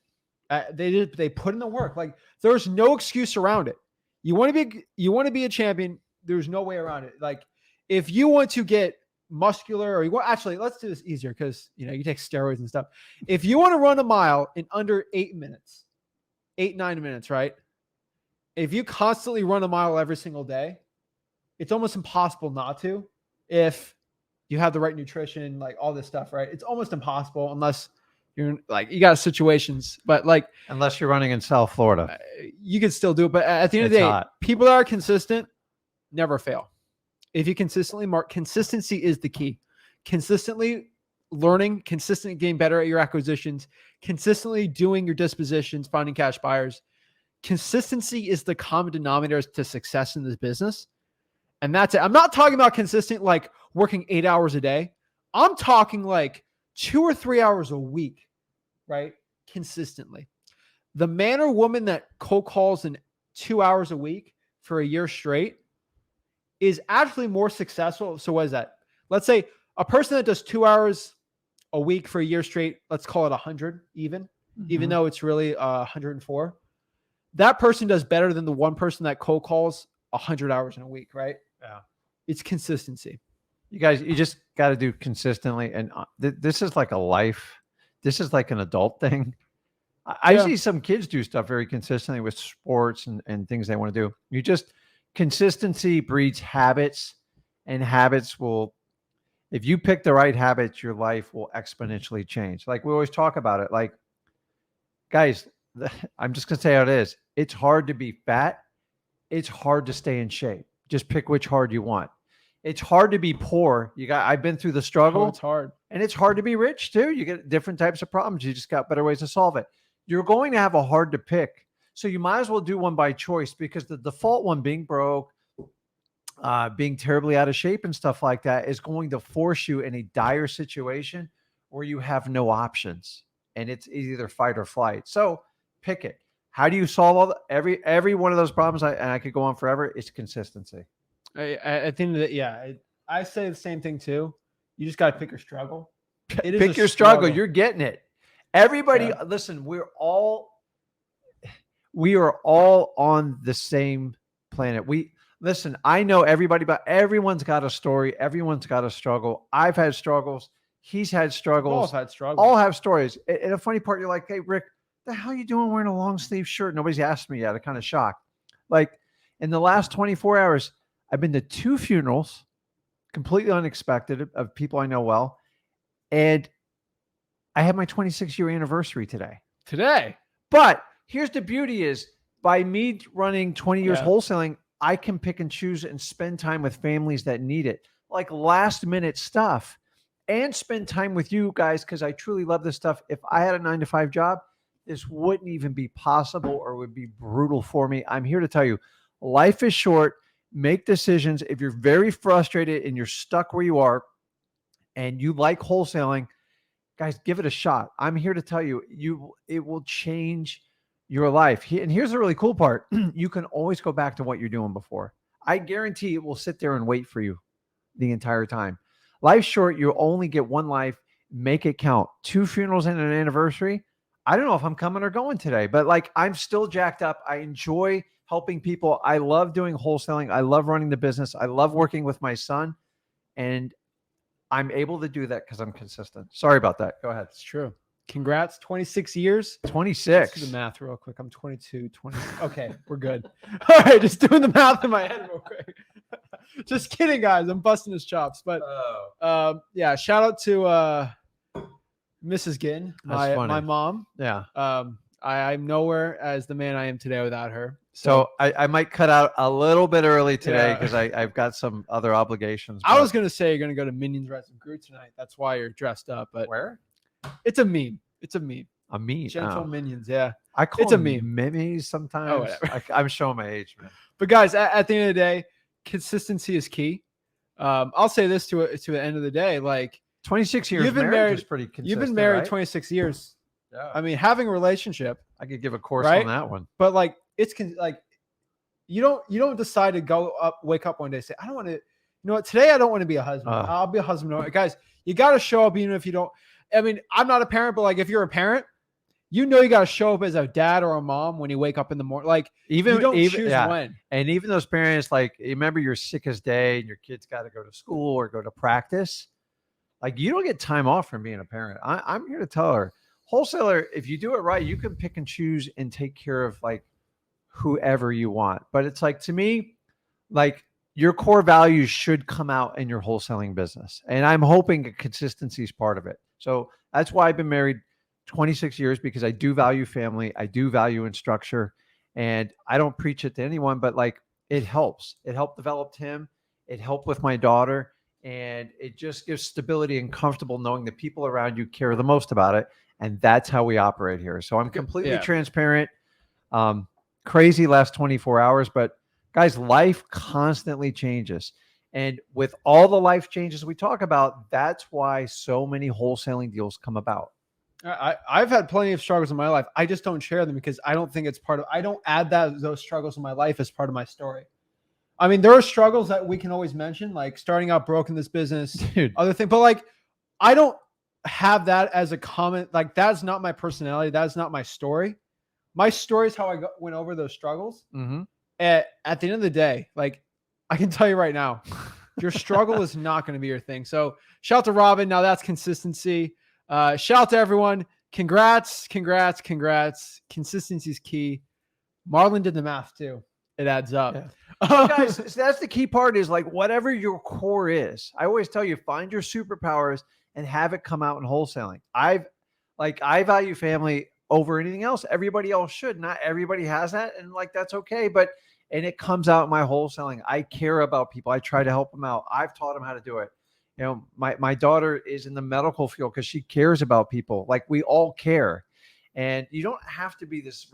They put in the work. Like there's no excuse around it. You want to be a champion. There's no way around it. Like if you want to get muscular, or let's do this easier because you take steroids and stuff. If you want to run a mile in under 8 minutes, 9 minutes, right? If you constantly run a mile every single day, it's almost impossible not to if you have the right nutrition, like all this stuff, right? It's almost impossible unless you're like, you got situations, but like, unless you're running in South Florida, you can still do it. But at the end of the day, hot. People that are consistent never fail. If you consistently consistency is the key. Consistently learning, consistently getting better at your acquisitions, consistently doing your dispositions, finding cash buyers. Consistency is the common denominator to success in this business. And that's it. I'm not talking about consistent, like working 8 hours a day. I'm talking like 2 or 3 hours a week, right? Consistently. The man or woman that cold calls in 2 hours a week for a year straight is actually more successful. So what is that? Let's say a person that does 2 hours a week for a year straight, let's call it 100 even though it's really 104. That person does better than the one person that cold calls 100 hours in a week, right? Yeah. It's consistency. You guys, you just got to do consistently. And this is like a life. This is like an adult thing. I see some kids do stuff very consistently with sports and things they want to do. Consistency breeds habits, and habits will, if you pick the right habits, your life will exponentially change. Like we always talk about it. Like, guys, I'm just going to say how it is. It's hard to be fat. It's hard to stay in shape. Just pick which hard you want. It's hard to be poor. I've been through the struggle. Oh, it's hard. And it's hard to be rich too. You get different types of problems. You just got better ways to solve it. You're going to have a hard to pick. So you might as well do one by choice, because the default one, being broke, being terribly out of shape and stuff like that, is going to force you in a dire situation where you have no options, and it's either fight or flight. So pick it. How do you solve every one of those problems? I could go on forever. It's consistency. I think that, I say the same thing too. You just got to pick your struggle. Pick your struggle. You're getting it. Everybody, listen, we are all on the same planet. Listen, I know everybody, but everyone's got a story. Everyone's got a struggle. I've had struggles. He's had struggles. All have struggles. All have stories. And a funny part, you're like, hey, Rick, the hell are you doing wearing a long sleeve shirt? Nobody's asked me yet. I'm kind of shocked. Like in the last 24 hours, I've been to 2 funerals, completely unexpected, of people I know well. And I had my 26-year anniversary today. But here's the beauty is, by me running 20 years wholesaling, I can pick and choose and spend time with families that need it, like last minute stuff, and spend time with you guys, because I truly love this stuff. If I had a 9-to-5 job, this wouldn't even be possible, or would be brutal for me. I'm here to tell you, life is short. Make decisions. If you're very frustrated and you're stuck where you are and you like wholesaling, guys, give it a shot. I'm here to tell you, it will change your life. And here's the really cool part. You can always go back to what you're doing before. I guarantee it will sit there and wait for you the entire time. Life's short. You only get one life. Make it count. 2 funerals and an anniversary. I don't know if I'm coming or going today, but like I'm still jacked up. I enjoy helping people. I love doing wholesaling. I love running the business. I love working with my son. And I'm able to do that because I'm consistent. Sorry about that. Go ahead. It's true. Congrats. 26 years. 26. Let's do the math real quick. I'm 22, 20. Okay, we're good. All right, just doing the math in my head real quick. Just kidding, guys. I'm busting his chops. But yeah, shout out to Mrs. Ginn, my mom. Yeah. I'm nowhere as the man I am today without her. So I might cut out a little bit early today because I've got some other obligations. I was going to say you're going to go to Minions Red and Groot tonight. That's why you're dressed up. But where? It's a meme. It's a meme. A meme. Gentle Minions. Yeah. I call it's a meme. Memes sometimes. I'm showing my age, man. But guys, at the end of the day, consistency is key. I'll say this to the end of the day, like 26 years. You've been married. Is pretty consistent, you've been married right? 26 years. Yeah. I mean, having a relationship. I could give a course on that one. But like, it's like, you don't decide to wake up one day and say, I don't want to, you know what, today I don't want to be a husband. I'll be a husband. No, guys, you got to show up even if you don't. I mean, I'm not a parent, but like if you're a parent, you got to show up as a dad or a mom when you wake up in the morning. Like you don't choose when. And even those parents, like remember your sickest day and your kids got to go to school or go to practice. Like you don't get time off from being a parent. I'm here to tell her, wholesaler, if you do it right, you can pick and choose and take care of like whoever you want. But it's like, to me, like your core values should come out in your wholesaling business. And I'm hoping consistency is part of it. So that's why I've been married 26 years, because I do value family. I do value in structure, and I don't preach it to anyone, but like it helps. It helped develop him. It helped with my daughter, and it just gives stability and comfortable knowing the people around you care the most about it. And that's how we operate here. So I'm completely transparent. Crazy last 24 hours, but guys, life constantly changes. And with all the life changes we talk about, that's why so many wholesaling deals come about. I've had plenty of struggles in my life. I just don't share them because I don't think it's I don't add those struggles in my life as part of my story. I mean, there are struggles that we can always mention, like starting out broke in this business, other thing, but like, I don't have that as a comment. Like that's not my personality. That's not my story. My story is how I went over those struggles. Mm-hmm. At the end of the day, like I can tell you right now, your struggle is not going to be your thing. So shout out to Robin. Now that's consistency. Shout out to everyone. Congrats. Consistency is key. Marlon did the math too. It adds up. Yeah. Guys, that's the key part, is like whatever your core is. I always tell you, find your superpowers and have it come out in wholesaling. I value family over anything else. Everybody else should. Not everybody has that. And like, that's okay. And it comes out in my wholesaling. I care about people. I try to help them out. I've taught them how to do it. You know, my daughter is in the medical field because she cares about people. Like we all care. And you don't have to be this.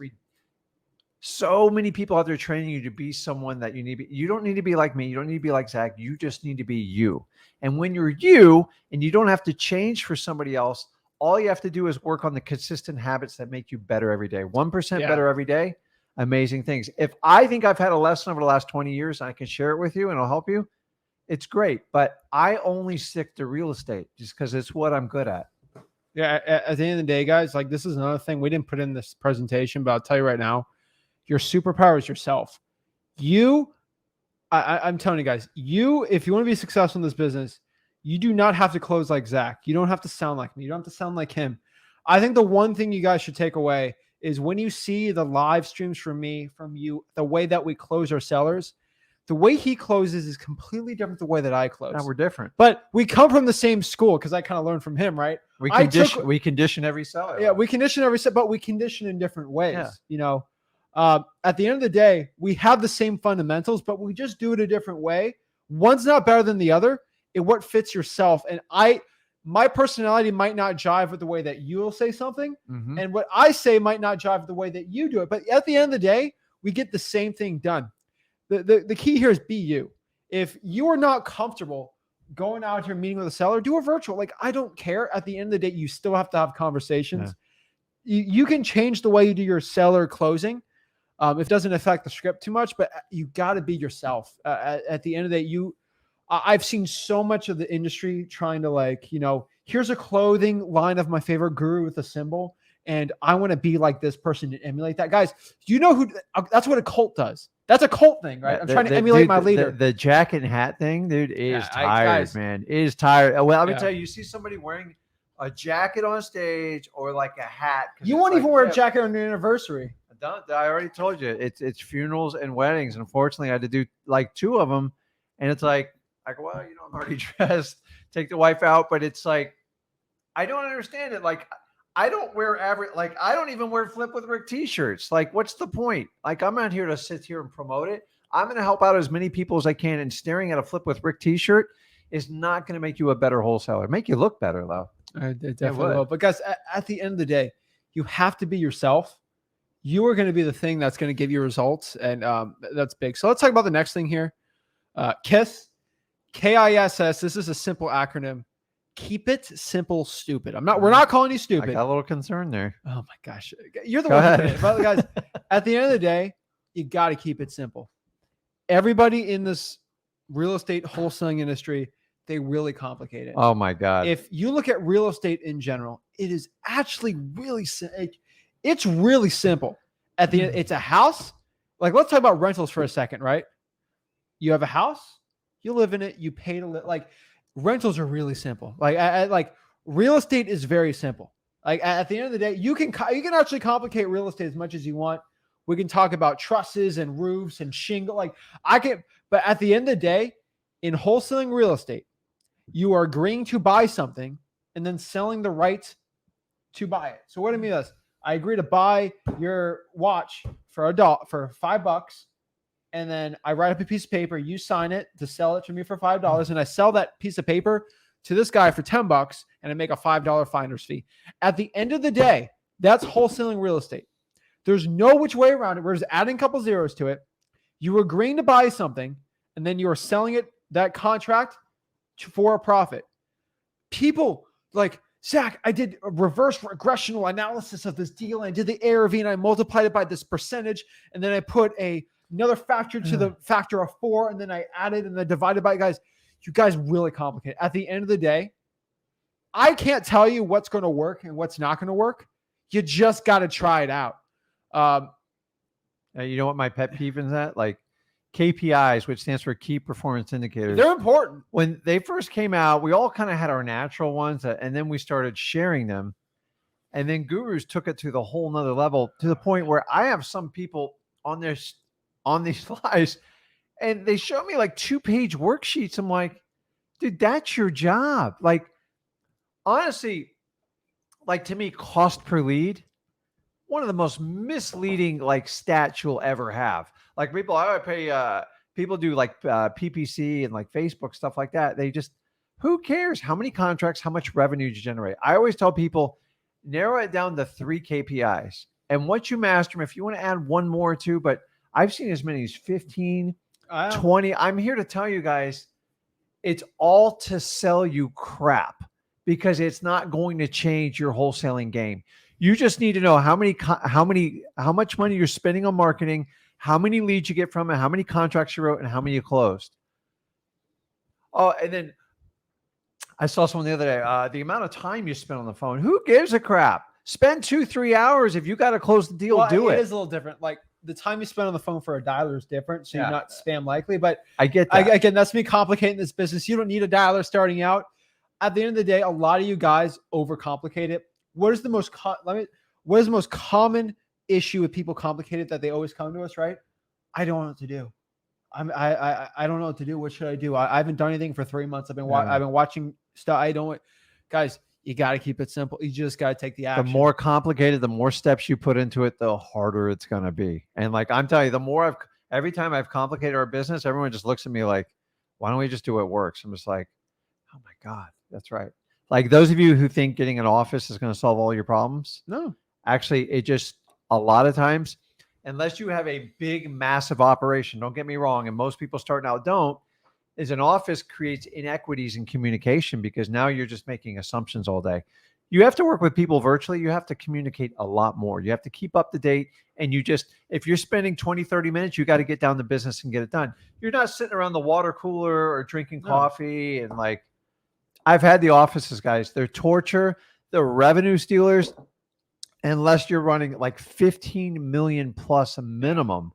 So many people out there training you to be someone that you need to be. You don't need to be like me. You don't need to be like Zach. You just need to be you. And when you're you and you don't have to change for somebody else, all you have to do is work on the consistent habits that make you better every day. 1% better every day. Amazing things. If I think I've had a lesson over the last 20 years, and I can share it with you and I'll help you, it's great. But I only stick to real estate just because it's what I'm good at. Yeah. At the end of the day, guys, like this is another thing we didn't put in this presentation, but I'll tell you right now, your superpower is yourself. I'm telling you guys, if you want to be successful in this business, you do not have to close like Zach. You don't have to sound like me. You don't have to sound like him. I think the one thing you guys should take away is when you see the live streams from me, from you, the way that we close our sellers, the way he closes is completely different the way that I close. No, we're different. But we come from the same school because I kind of learned from him, right? We condition every seller. Yeah, we condition every seller, but we condition in different ways. Yeah. You know, at the end of the day, we have the same fundamentals, but we just do it a different way. One's not better than the other. What fits yourself. And my personality might not jive with the way that you will say something. Mm-hmm. And what I say might not jive with the way that you do it. But at the end of the day, we get the same thing done. The key here is be you. If you are not comfortable going out here meeting with a seller, do a virtual. Like, I don't care. At the end of the day, you still have to have conversations. you can change the way you do your seller closing. If it doesn't affect the script too much, but you got to be yourself. At the end of the day, I've seen so much of the industry trying to like, here's a clothing line of my favorite guru with a symbol, and I want to be like this person and emulate that. Guys, you know who? That's what a cult does. That's a cult thing, right? I'm trying to emulate my leader. The jacket and hat thing, dude, is tired, guys, man. Is tired. Well, let me tell you, you see somebody wearing a jacket on stage or like a hat. You won't even wear a jacket on your anniversary. I already told you, it's funerals and weddings. Unfortunately, I had to do like 2 of them, and it's like, well, I'm already dressed. Take the wife out, but it's like, I don't understand it. Like, I don't wear I don't even wear Flip with Rick t-shirts. Like, what's the point? Like, I'm not here to sit here and promote it. I'm going to help out as many people as I can. And staring at a Flip with Rick t-shirt is not going to make you a better wholesaler. Make you look better, though. It definitely will. But guys, at the end of the day, you have to be yourself. You are going to be the thing that's going to give you results. And that's big. So let's talk about the next thing here. KISS, KISS. This is a simple acronym. Keep it simple, stupid. We're not calling you stupid. I got a little concern there. Oh my gosh. You're the one. But guys, at the end of the day, you got to keep it simple. Everybody in this real estate wholesaling industry, they really complicate it. Oh my God. If you look at real estate in general, it is actually really, it's really simple. At the end, it's a house. Like, let's talk about rentals for a second, right? You have a house, you live in it, you pay to live. Like, rentals are really simple. Like real estate is very simple. Like, at the end of the day, you can actually complicate real estate as much as you want. We can talk about trusses and roofs and shingle. But at the end of the day, in wholesaling real estate, you are agreeing to buy something and then selling the right to buy it. So what do I mean by this? I agree to buy your watch for $5. And then I write up a piece of paper, you sign it to sell it to me for $5. And I sell that piece of paper to this guy for $10 and I make a $5 finder's fee. At the end of the day, that's wholesaling real estate. There's no which way around it. We're just adding a couple zeros to it. You are agreeing to buy something and then you are selling it, that contract, for a profit. People like, Zach, I did a reverse regressional analysis of this deal and I did the ARV and I multiplied it by this percentage. And then I put another factor to the factor of 4, and then I added and then divided by, guys. You guys really complicate. At the end of the day, I can't tell you what's going to work and what's not going to work. You just got to try it out. You know what my pet peeve is at? Like KPIs, which stands for key performance indicators. They're important. When they first came out, we all kind of had our natural ones, and then we started sharing them. And then gurus took it to the whole nother level, to the point where I have some people on these slides, and they show me like 2-page worksheets. I'm like, dude, that's your job. Like, honestly, like, to me, cost per lead, one of the most misleading like stats you'll ever have. Like, I pay, people do like PPC and like Facebook, stuff like that. They just, who cares how many contracts, how much revenue you generate? I always tell people, narrow it down to 3 KPIs. And once you master them, if you want to add one more or 2, but I've seen as many as 15, 20. I'm here to tell you guys, it's all to sell you crap, because it's not going to change your wholesaling game. You just need to know how much money you're spending on marketing, how many leads you get from it, how many contracts you wrote, and how many you closed. Oh, and then I saw someone the other day, the amount of time you spend on the phone. Who gives a crap? Spend 2-3 hours. If you got to close the deal, do it. It is a little different. Like, the time you spend on the phone for a dialer is different, so you're not spam likely. But I get that. Again, that's me complicating this business. You don't need a dialer starting out. At the end of the day, a lot of you guys overcomplicate it. What is the most common issue with people complicated that they always come to us, right? I don't know what to do. I don't know what to do. What should I do? I haven't done anything for 3 months. I've been watching stuff. Guys, you got to keep it simple. You just got to take the action. The more complicated, the more steps you put into it, the harder it's going to be. And like, I'm telling you, every time I've complicated our business, everyone just looks at me like, why don't we just do what works? I'm just like, oh my God, that's right. Like, those of you who think getting an office is going to solve all your problems. No, actually, it just, a lot of times, unless you have a big, massive operation, don't get me wrong, and most people starting out don't, is an office creates inequities in communication, because now you're just making assumptions all day. you have to work with people virtually. You have to communicate a lot more. You have to keep up to date. And if you're spending 20, 30 minutes, you got to get down to business and get it done. You're not sitting around the water cooler or drinking coffee. And like, I've had the offices, guys, they're torture. They're revenue stealers. Unless you're running like 15 million plus a minimum,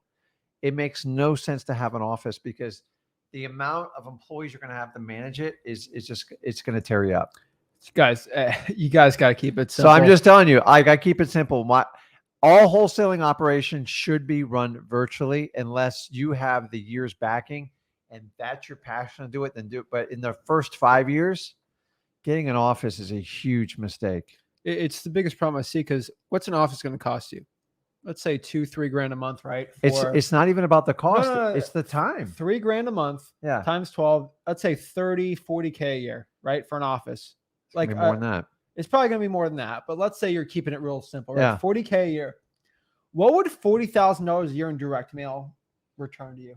it makes no sense to have an office because the amount of employees you're going to have to manage it it's going to tear you up. Guys, you guys got to keep it simple. So I'm just telling you, I keep it simple. All wholesaling operations should be run virtually unless you have the years backing and that's your passion to do it, then do it. But in the first 5 years, getting an office is a huge mistake. It's the biggest problem I see because what's an office going to cost you? Let's say $2-3 grand a month, right? It's not even about the cost. No. It's the time. $3 grand a month. Yeah. Times 12. Let's say 30-40K a year, right? For an office. Like more than that. It's probably going to be more than that. But let's say you're keeping it real simple, right? Yeah. 40K a year. What would $40,000 a year in direct mail return to you?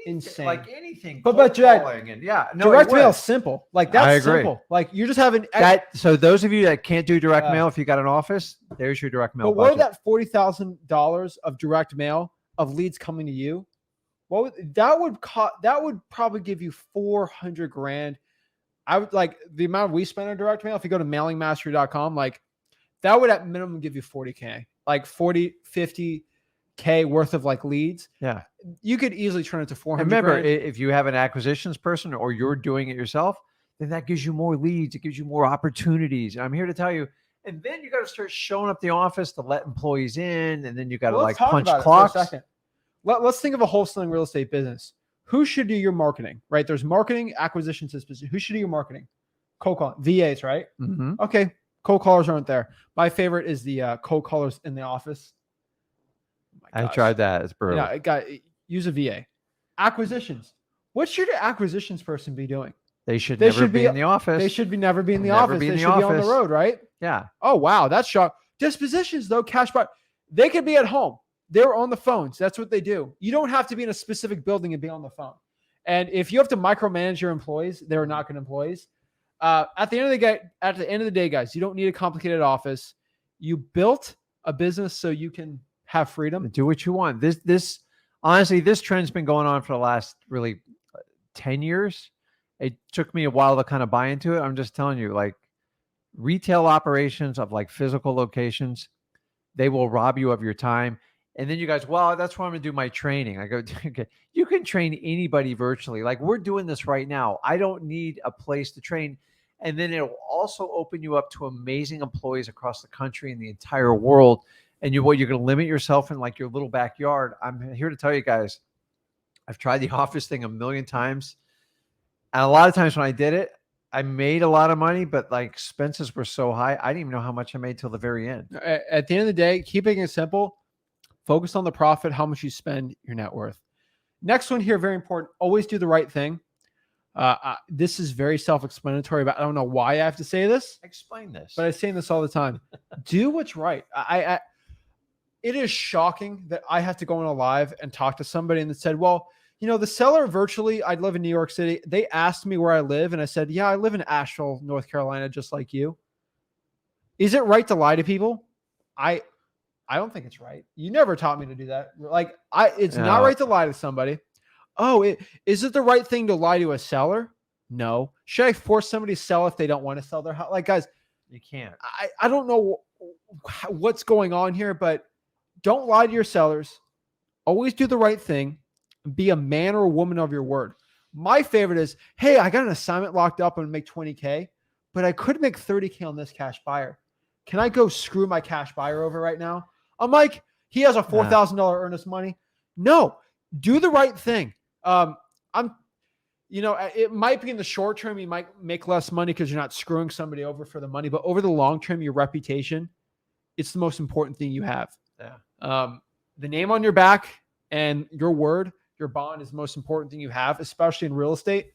Insane. Like anything. But direct mail is simple. Like that's I agree. simple. Like you're just having that. So those of you that can't do direct mail, if you got an office, there's your direct mail. But what that $40,000 of direct mail of leads coming to you? That would probably give you 400 grand. I would like the amount we spend on direct mail. If you go to mailingmastery.com, like that would at minimum give you 40K, like 50K worth of like leads. Yeah. You could easily turn it to 400. Remember, grand. If you have an acquisitions person or you're doing it yourself, then that gives you more leads. It gives you more opportunities. And I'm here to tell you. And then you got to start showing up the office to let employees in. And then you got to like punch clocks. Let's think of a wholesaling real estate business. Who should do your marketing, right? There's marketing, acquisition, disposition. Who should do your marketing? Cold call, VAs, right? Mm-hmm. Okay. Cold callers aren't there. My favorite is the cold callers in the office. I tried that. It's brutal. Yeah, use a VA. Acquisitions. What should an acquisitions person be doing? They should never be in the office. They should never be in the office. They should be on the road, right? Yeah. Oh, wow. That's shock. Dispositions, though, cash buy. They could be at home. They're on the phones. That's what they do. You don't have to be in a specific building and be on the phone. And if you have to micromanage your employees, they're not good employees. At the end of the day, guys, you don't need a complicated office. You built a business so you can have freedom. Do what you want. This honestly, this trend's been going on for the last really 10 years. It took me a while to kind of buy into it. I'm just telling you, like retail operations of like physical locations, they will rob you of your time. And then you guys, well, that's where I'm going to do my training. I go, okay, you can train anybody virtually. Like we're doing this right now. I don't need a place to train. And then it'll also open you up to amazing employees across the country and the entire world. And you're going to limit yourself in like your little backyard. I'm here to tell you guys, I've tried the office thing a million times. And a lot of times when I did it, I made a lot of money, but like expenses were so high. I didn't even know how much I made till the very end. At the end of the day, keeping it simple, focus on the profit, how much you spend, your net worth. Next one here, very important. Always do the right thing. This is very self-explanatory, but I don't know why I have to say this. Explain this. But I say this all the time. Do what's right. It is shocking that I have to go on a live and talk to somebody and that said, well, you know, the seller virtually, I live in New York City. They asked me where I live. And I said, yeah, I live in Asheville, North Carolina, just like you. Is it right to lie to people? I don't think it's right. You never taught me to do that. Like it's not right to lie to somebody. Oh, is it the right thing to lie to a seller? No. Should I force somebody to sell if they don't want to sell their house? Like, guys, you can't. I don't know what's going on here, but don't lie to your sellers. Always do the right thing. Be a man or a woman of your word. My favorite is, hey, I got an assignment locked up and make 20K, but I could make 30K on this cash buyer. Can I go screw my cash buyer over right now? I'm like, he has a $4,000 earnest money. No, do the right thing. It might be in the short term, you might make less money because you're not screwing somebody over for the money, but over the long term, your reputation, it's the most important thing you have. Yeah. The name on your back and your word, your bond is the most important thing you have, especially in real estate.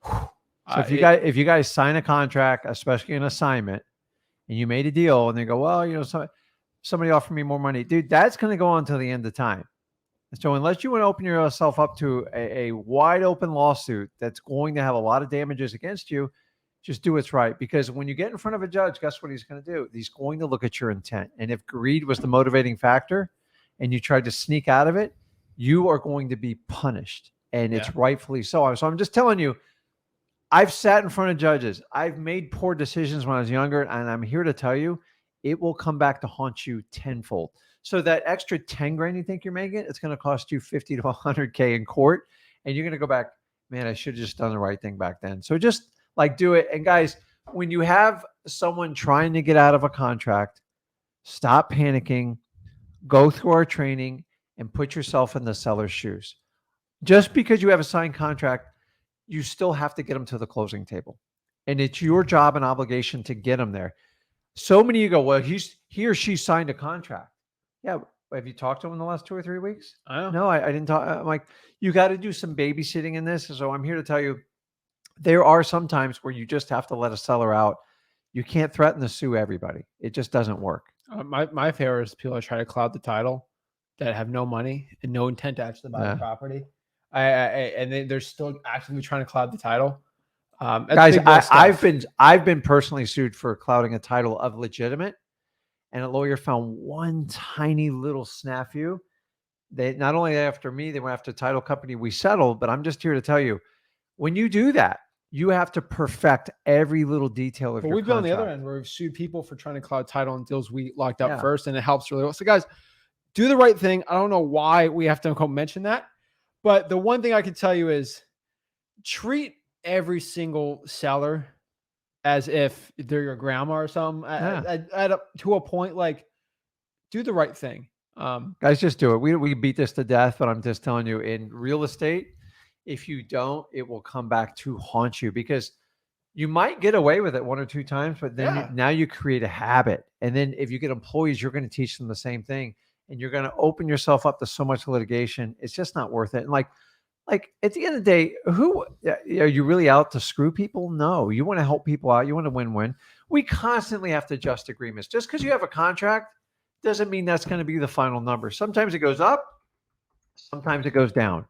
So if you guys sign a contract, especially an assignment, and you made a deal and they go, well, you know, somebody offered me more money, dude, that's going to go on till the end of time. So unless you want to open yourself up to a wide open lawsuit that's going to have a lot of damages against you, Just do what's right. Because when you get in front of a judge, guess what he's going to do? He's going to look at your intent. And if greed was the motivating factor and you tried to sneak out of it, you are going to be punished. And it's rightfully so. So I'm just telling you, I've sat in front of judges. I've made poor decisions when I was younger. And I'm here to tell you, it will come back to haunt you tenfold. So that extra 10 grand you think you're making, it's going to cost you 50 to 100K in court. And you're going to go back, man, I should have just done the right thing back then. So just like do it. And guys, when you have someone trying to get out of a contract, stop panicking, go through our training and put yourself in the seller's shoes. Just because you have a signed contract, you still have to get them to the closing table. And it's your job and obligation to get them there. So many of you go, well, he or she signed a contract. Yeah. Have you talked to him in the last 2 or 3 weeks? No, I didn't talk. I'm like, you got to do some babysitting in this. So I'm here to tell you, there are some times where you just have to let a seller out. You can't threaten to sue everybody. It just doesn't work. My favorite is people that try to cloud the title that have no money and no intent to actually buy the property. And they're still actively trying to cloud the title. Guys, I've been personally sued for clouding a title of legitimate, and a lawyer found one tiny little snafu. They not only after me, they went after the title company. We settled, but I'm just here to tell you, when you do that, you have to perfect every little detail of your we've been on the contract. other end where we've sued people for trying to cloud title on deals we locked up first, and it helps really well. So guys, do the right thing. I don't know why we have to mention that, but the one thing I can tell you is treat every single seller as if they're your grandma or something. To a point, like, do the right thing. Guys, just do it. We beat this to death, but I'm just telling you, in real estate, if you don't, it will come back to haunt you, because you might get away with it 1 or 2 times, but then now you create a habit. And then if you get employees, you're going to teach them the same thing, and you're going to open yourself up to so much litigation. It's just not worth it. And like at the end of the day, are you really out to screw people? No, you want to help people out. You want to win-win. We constantly have to adjust agreements. Just because you have a contract doesn't mean that's going to be the final number. Sometimes it goes up, sometimes it goes down.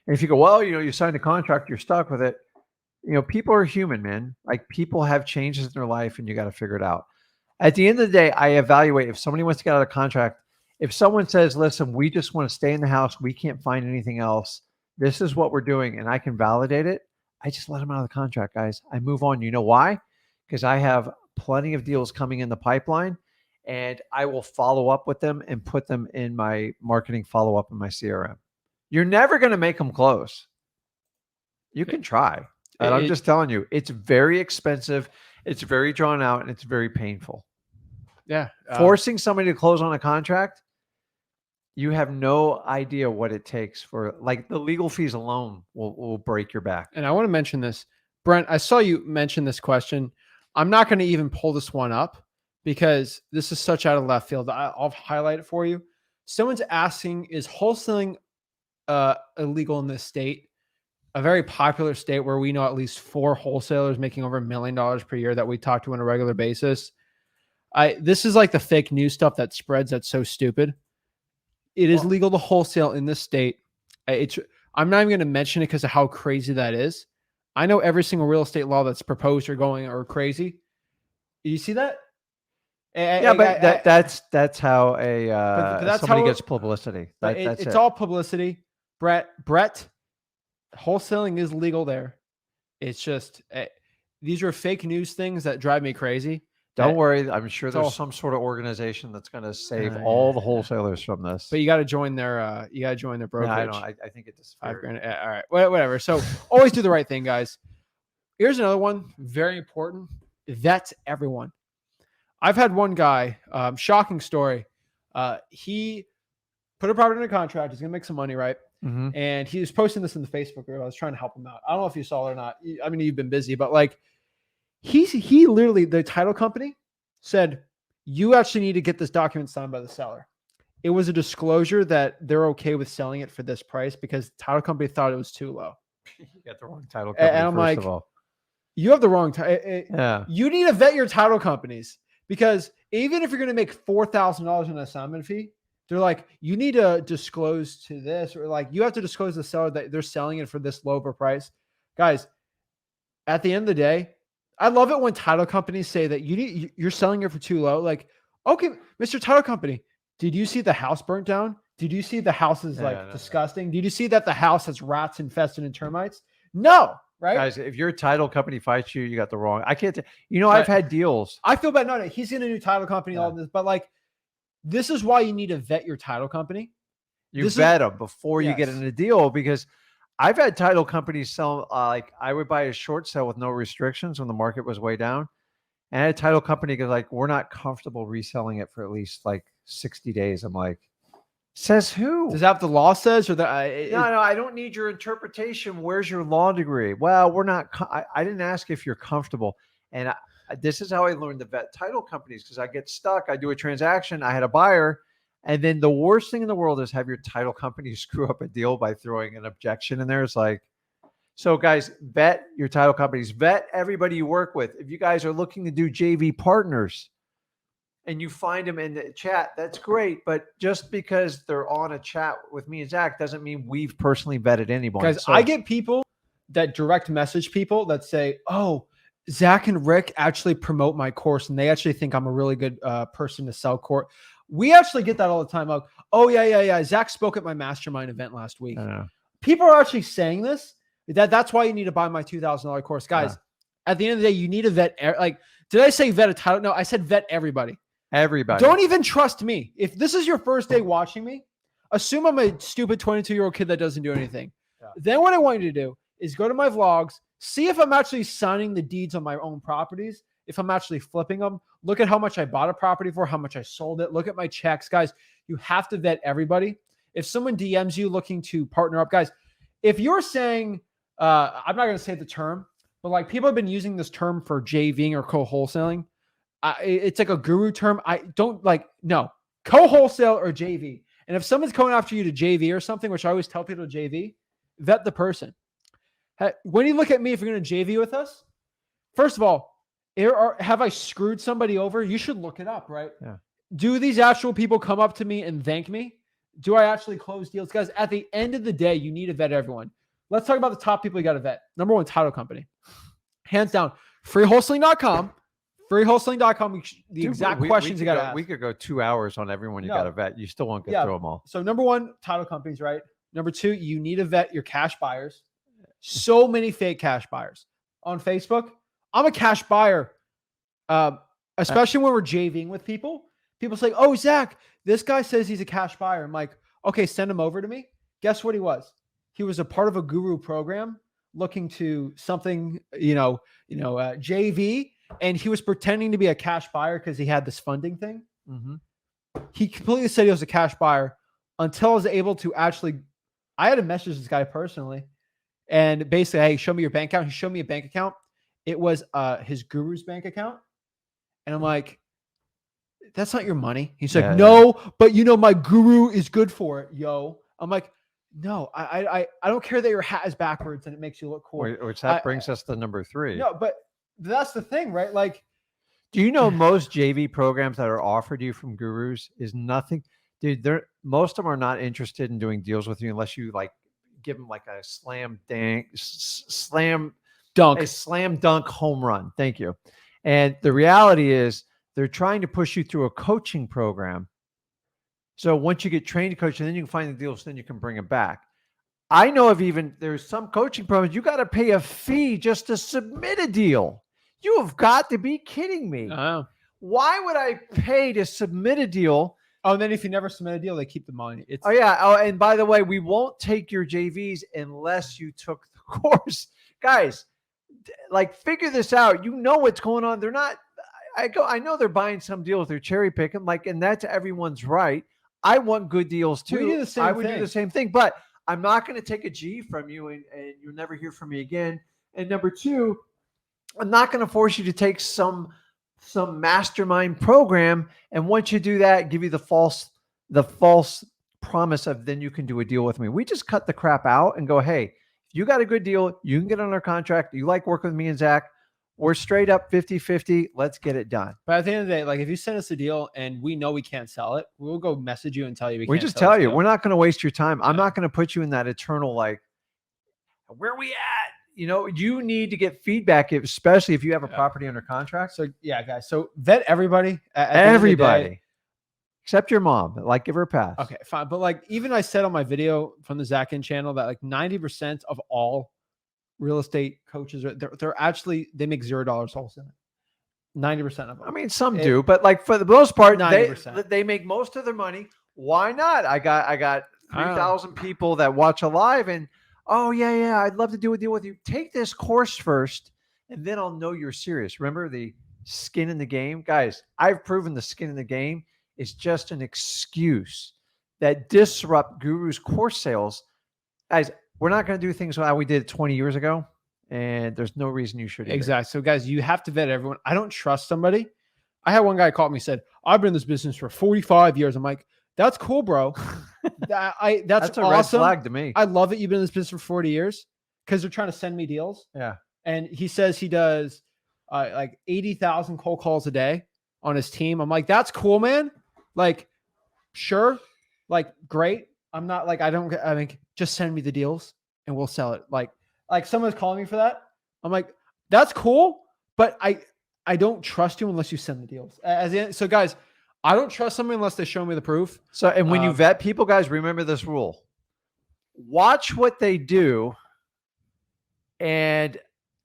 And if you go, well, you signed a contract, you're stuck with it. People are human, man. Like, people have changes in their life, and you got to figure it out. At the end of the day, I evaluate if somebody wants to get out of a contract. If someone says, listen, we just want to stay in the house, we can't find anything else, this is what we're doing, and I can validate it, I just let them out of the contract, guys. I move on. You know why? Because I have plenty of deals coming in the pipeline, and I will follow up with them and put them in my marketing follow-up in my CRM. You're never going to make them close. You can try. But I'm just telling you, it's very expensive, it's very drawn out, and it's very painful. Yeah. Forcing somebody to close on a contract, you have no idea what it takes for, like, the legal fees alone will break your back. And I want to mention this. Brent, I saw you mention this question. I'm not going to even pull this one up because this is such out of left field. I'll highlight it for you. Someone's asking, is wholesaling illegal in this state? A very popular state where we know at least 4 wholesalers making over $1 million per year that we talk to on a regular basis. This is like the fake news stuff that spreads. That's so stupid. It is legal to wholesale in this state. I'm not even going to mention it because of how crazy that is. I know every single real estate law that's proposed or crazy. You see that? That's how somebody gets publicity. It's all publicity. Brett, wholesaling is legal there. It's just these are fake news things that drive me crazy. Don't worry. I'm sure there's some sort of organization that's going to save all the wholesalers from this. But you got to join their brokerage. No, I think it's $5,000. All right. Whatever. So always do the right thing, guys. Here's another one. Very important. Vet everyone. I've had one guy, shocking story. He put a property in a contract. He's going to make some money, right? Mm-hmm. And he was posting this in the Facebook group. I was trying to help him out. I don't know if you saw it or not. I mean, you've been busy, but like, he literally, the title company said, you actually need to get this document signed by the seller. It was a disclosure that they're okay with selling it for this price because the title company thought it was too low. You got the wrong title company, and I'm first like, of all. You have the wrong title. You need to vet your title companies, because even if you're going to make $4,000 in an assignment fee, they're like, you need to disclose to this, or like you have to disclose to the seller that they're selling it for this low of a price. Guys, at the end of the day, I love it when title companies say that you're selling it for too low. Like, okay, Mr. Title Company, did you see the house burnt down? Did you see the house is disgusting? Did you see that the house has rats infested and termites? No, right? Guys, if your title company fights you, you got the wrong. I can't. I've had deals. I feel bad. No, he's in a new title company, all this, but like, this is why you need to vet your title company. You vet them before you get in a deal, because I've had title companies sell, like I would buy a short sale with no restrictions when the market was way down. And a title company goes like, we're not comfortable reselling it for at least like 60 days. I'm like, says who? Does that have the law says or that? No, I don't need your interpretation. Where's your law degree? Well, we're not, I didn't ask if you're comfortable. And this is how I learned to vet title companies, because I get stuck. I do a transaction. I had a buyer. And then the worst thing in the world is have your title company screw up a deal by throwing an objection in there. It's like, so guys, vet your title companies, vet everybody you work with. If you guys are looking to do JV partners and you find them in the chat, that's great. But just because they're on a chat with me and Zach doesn't mean we've personally vetted anybody. Guys, I get people that direct message people that say, oh, Zach and Rick actually promote my course and they actually think I'm a really good person to sell course. We actually get that all the time. Like, oh, yeah. Zach spoke at my mastermind event last week. People are actually saying this. That's why you need to buy my $2,000 course. Guys, at the end of the day, you need to vet. Like, did I say vet a title? No, I said vet everybody. Everybody. Don't even trust me. If this is your first day watching me, assume I'm a stupid 22-year-old kid that doesn't do anything. Then what I want you to do is go to my vlogs, see if I'm actually signing the deeds on my own properties, if I'm actually flipping them. Look at how much I bought a property for, how much I sold it. Look at my checks. Guys, you have to vet everybody. If someone DMs you looking to partner up, guys, if you're saying, I'm not going to say the term, but like people have been using this term for JVing or co-wholesaling. It's like a guru term. I don't like, no, co-wholesale or JV. And if someone's coming after you to JV or something, which I always tell people to JV, vet the person. When you look at me, if you're going to JV with us, first of all, have I screwed somebody over? You should look it up, right? Yeah. Do these actual people come up to me and thank me? Do I actually close deals? Guys, at the end of the day, you need to vet everyone. Let's talk about the top people you got to vet. Number one, title company. Hands down, freewholesaling.com. Freewholesaling.com. The exact questions you got to ask. We could go 2 hours on everyone you got to vet. You still won't get through them all. So number one, title companies, right? Number two, you need to vet your cash buyers. So many fake cash buyers on Facebook. I'm a cash buyer, especially when we're JVing with people. People say, oh, Zach, this guy says he's a cash buyer. I'm like, okay, send him over to me. Guess what he was? He was a part of a guru program looking to something, JV. And he was pretending to be a cash buyer because he had this funding thing. Mm-hmm. He completely said he was a cash buyer until I was able to actually, I had to message this guy personally. And basically, hey, show me your bank account. He showed me a bank account. It was his guru's bank account. And I'm like, that's not your money. He's like, no, but my guru is good for it, yo. I'm like, no, I don't care that your hat is backwards and it makes you look cool. Which that brings us to number 3. No, but that's the thing, right? Like, do you know most JV programs that are offered you from gurus is nothing? Dude, most of them are not interested in doing deals with you unless you like give them like a slam dunk home run. Thank you. And the reality is they're trying to push you through a coaching program. So once you get trained to coach, and then you can find the deals, then you can bring them back. I know of there's some coaching programs, you got to pay a fee just to submit a deal. You have got to be kidding me. Why would I pay to submit a deal? Oh, and then if you never submit a deal, they keep the money. And by the way, we won't take your JVs unless you took the course. Guys, like figure this out. You know what's going on. They're not, I know they're buying some deals, they're cherry picking, and that's everyone's right. I want good deals too. I would do the same thing, but I'm not going to take a G from you and you'll never hear from me again. And number 2, I'm not going to force you to take some mastermind program. And once you do that, give you the false promise of then you can do a deal with me. We just cut the crap out and go, hey, if you got a good deal, you can get on our contract. You like working with me and Zach. We're straight up 50-50. Let's get it done. But at the end of the day, like if you send us a deal and we know we can't sell it, we'll go message you and tell you we just tell you. We're not going to waste your time. I'm not going to put you in that eternal, like, where we at? you know, you need to get feedback, especially if you have a property under contract. So yeah, guys. So vet everybody. At the end of the Everybody. day. Except your mom. Like, give her a pass. Okay, fine. But like, even I said on my video from the Zach Ginn channel that like 90% of all real estate coaches they're actually they make $0 wholesaling. 90% of them. I mean, some do, but like for the most part, 90%. they make most of their money. Why not? I got 3,000 people that watch a live, and oh yeah, I'd love to do a deal with you. Take this course first, and then I'll know you're serious. Remember the skin in the game, guys. I've proven the skin in the game is just an excuse that disrupt Guru's course sales. Guys, we're not going to do things how we did 20 years ago, and there's no reason you should. Exactly. So guys, you have to vet everyone. I don't trust somebody. I had one guy call me and said, I've been in this business for 45 years. I'm like, that's cool, bro. That's a awesome. red flag to me. I love it. You've been in this business for 40 years because they're trying to send me deals. Yeah. And he says he does like 80,000 cold calls a day on his team. I'm like, that's cool, man. Like, sure. Like, great. I'm not like, I mean, just send me the deals and we'll sell it. Like someone's calling me for that. I'm like, that's cool. But I don't trust you unless you send the deals. So guys, I don't trust somebody unless they show me the proof. So, and when you vet people, guys, remember this rule. Watch what they do and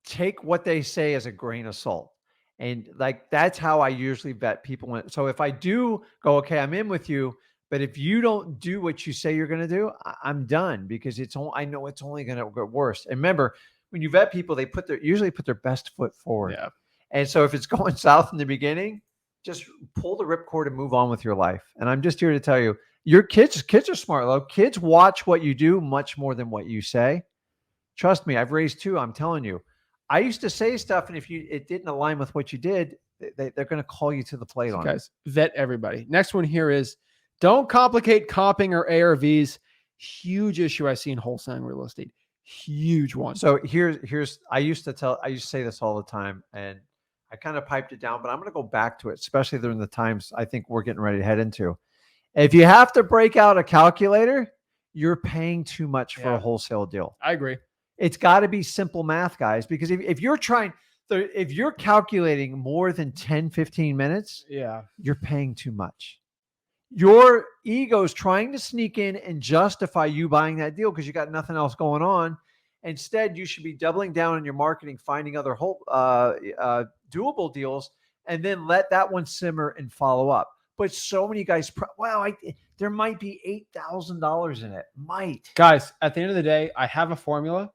take what they say as a grain of salt. And like, that's how I usually vet people. So if I do go, okay, I'm in with you, but if you don't do what you say you're going to do, I'm done, because I know it's only going to get worse. And remember, when you vet people, they usually put their best foot forward. Yeah. And so if it's going south in the beginning, just pull the ripcord and move on with your life. And I'm just here to tell you, your kids are smart, though. Kids watch what you do much more than what you say. Trust me, I've raised two. I'm telling you, I used to say stuff, and if it didn't align with what you did, they're going to call you to the plate on guys, it. Vet everybody. Next one here is don't complicate comping or ARVs. Huge issue I see in wholesaling real estate. Huge one. So here's I used to say this all the time, and I kind of piped it down, but I'm going to go back to it, especially during the times I think we're getting ready to head into. If you have to break out a calculator, you're paying too much for a wholesale deal. I agree. It's got to be simple math, guys, because if you're calculating more than 10, 15 minutes, you're paying too much. Your ego's trying to sneak in and justify you buying that deal because you got nothing else going on. Instead, you should be doubling down on your marketing, finding other doable deals, and then let that one simmer and follow up. But so many guys, there might be $8,000 in it. Guys, at the end of the day, I have a formula.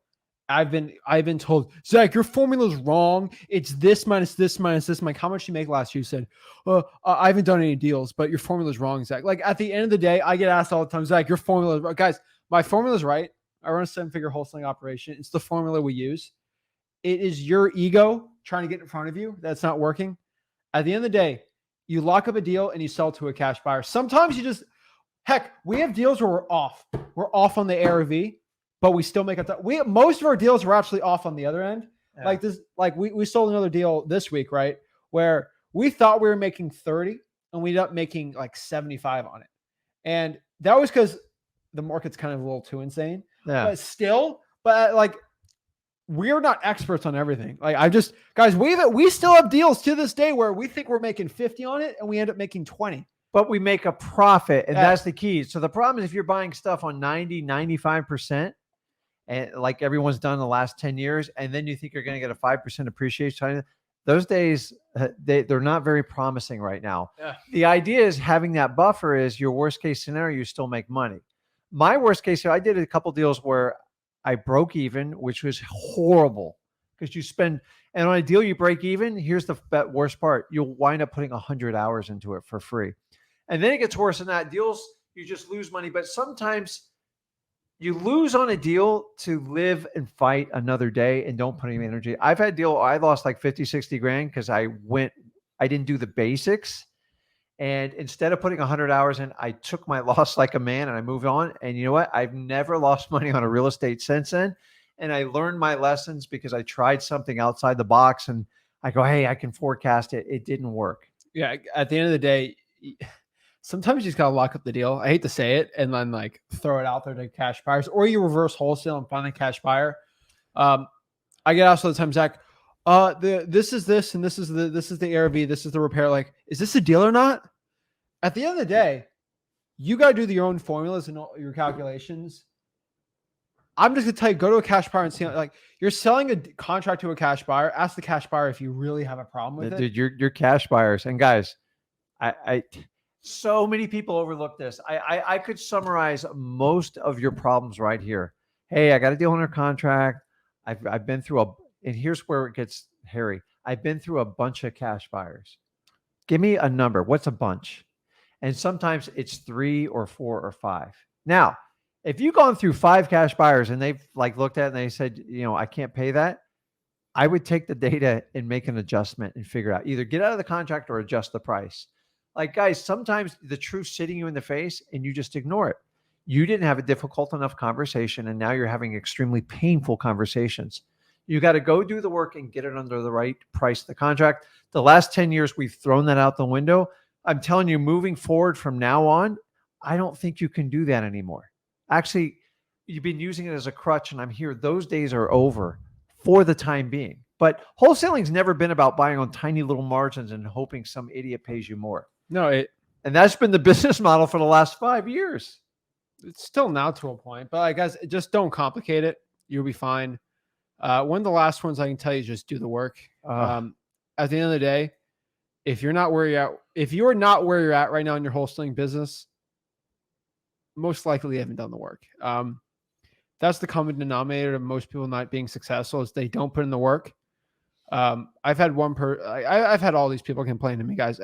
I've been told, Zach, your formula's wrong. It's this minus this minus this. I'm like, how much you make last year? You said, I haven't done any deals, but your formula's wrong, Zach. Like at the end of the day, I get asked all the time, Zach, your formula's wrong. Guys, my formula's right. I run a 7-figure wholesaling operation. It's the formula we use. It is your ego trying to get in front of you that's not working. At the end of the day, you lock up a deal and you sell to a cash buyer. Sometimes we have deals where we're off. We're off on the ARV, but we still make it. Most of our deals were actually off on the other end. Yeah. Like we sold another deal this week, right? Where we thought we were making 30 and we ended up making like 75 on it. And that was because the market's kind of a little too insane. Yeah. But like we're not experts on everything. Like guys, we still have deals to this day where we think we're making 50 on it and we end up making 20. But we make a profit, and that's the key. So the problem is if you're buying stuff on 90, 95%, and like everyone's done in the last 10 years, and then you think you're going to get a 5% appreciation, those days, they're not very promising right now. Yeah. The idea is having that buffer is your worst case scenario, you still make money. My worst case, I did a couple deals where I broke even, which was horrible because you spend, and on a deal you break even, here's the worst part. You'll wind up putting 100 hours into it for free. And then it gets worse than that. Deals, you just lose money. But sometimes you lose on a deal to live and fight another day and don't put any energy. I've had deal, I lost like 50, 60 grand because I didn't do the basics. And instead of putting 100 hours in, I took my loss like a man and I moved on. And you know what? I've never lost money on a real estate since then. And I learned my lessons because I tried something outside the box and I go, hey, I can forecast it. It didn't work. Yeah. At the end of the day, sometimes you just got to lock up the deal. I hate to say it. And then like throw it out there to cash buyers, or you reverse wholesale and find a cash buyer. I get asked all the time, Zach, this is this, and this is the ARV, this is the repair. Like, is this a deal or not? At the end of the day, you got to do your own formulas and all your calculations. I'm just gonna tell you, go to a cash buyer and see, like, you're selling a contract to a cash buyer. Ask the cash buyer if you really have a problem with it. Dude, you're cash buyers. And guys, I so many people overlook this. I could summarize most of your problems right here. Hey, I got a deal under contract. I've been through and here's where it gets hairy. I've been through a bunch of cash buyers. Give me a number. What's a bunch? And sometimes it's 3 or 4 or 5. Now, if you've gone through 5 cash buyers and they've like looked at it and they said, I can't pay that, I would take the data and make an adjustment and figure out either get out of the contract or adjust the price. Like, guys, sometimes the truth's sitting you in the face and you just ignore it. You didn't have a difficult enough conversation, and now you're having extremely painful conversations. You got to go do the work and get it under the right price of the contract. The last 10 years, we've thrown that out the window. I'm telling you, moving forward from now on, I don't think you can do that anymore. Actually, you've been using it as a crutch, and I'm here. Those days are over for the time being. But wholesaling's never been about buying on tiny little margins and hoping some idiot pays you more. No, and that's been the business model for the last 5 years. It's still now to a point, but like, guys, just don't complicate it. You'll be fine. One of the last ones I can tell you is just do the work. At the end of the day, if you're not where you're at right now in your wholesaling business, most likely you haven't done the work. That's the common denominator of most people not being successful is they don't put in the work. I've had I've had all these people complain to me, guys.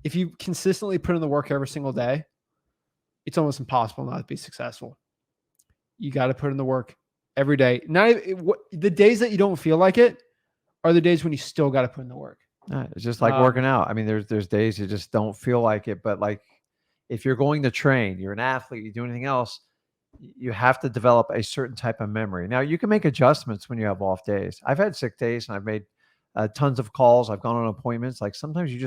If you consistently put in the work every single day, it's almost impossible not to be successful. You got to put in the work every day. The days that you don't feel like it are the days when you still got to put in the work. It's just like working out. I mean, there's days you just don't feel like it, but like if you're going to train, you're an athlete, you do anything else, you have to develop a certain type of memory. Now, you can make adjustments when you have off days. I've had sick days and I've made tons of calls. I've gone on appointments. Like sometimes you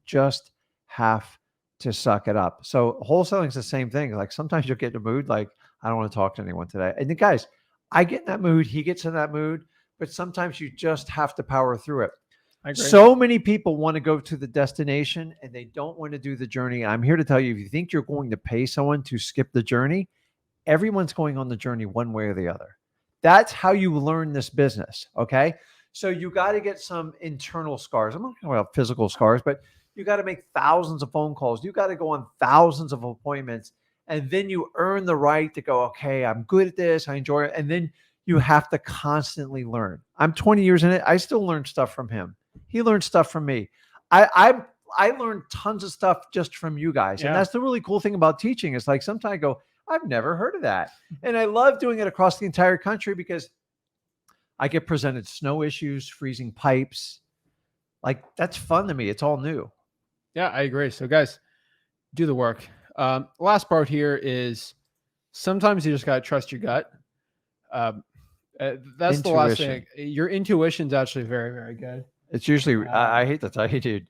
just have to suck it up. So wholesaling is the same thing. Like sometimes you'll get in a mood like, I don't want to talk to anyone today. And the guys, I get in that mood. He gets in that mood. But sometimes you just have to power through it. I agree. So many people want to go to the destination and they don't want to do the journey. I'm here to tell you, if you think you're going to pay someone to skip the journey, everyone's going on the journey one way or the other. That's how you learn this business. Okay. So you got to get some internal scars. I'm not talking about physical scars, but you got to make thousands of phone calls. You got to go on thousands of appointments. And then you earn the right to go, okay, I'm good at this. I enjoy it. And then you have to constantly learn. I'm 20 years in it. I still learn stuff from him. He learned stuff from me. I learned tons of stuff just from you guys. Yeah. And that's the really cool thing about teaching. It's like sometimes I go, I've never heard of that. And I love doing it across the entire country because I get presented snow issues, freezing pipes. Like that's fun to me. It's all new. Yeah, I agree. So guys, do the work. Last part here is sometimes you just got to trust your gut. That's the last thing. Your intuition's actually very, very good. It's usually, I hate to tell you, dude,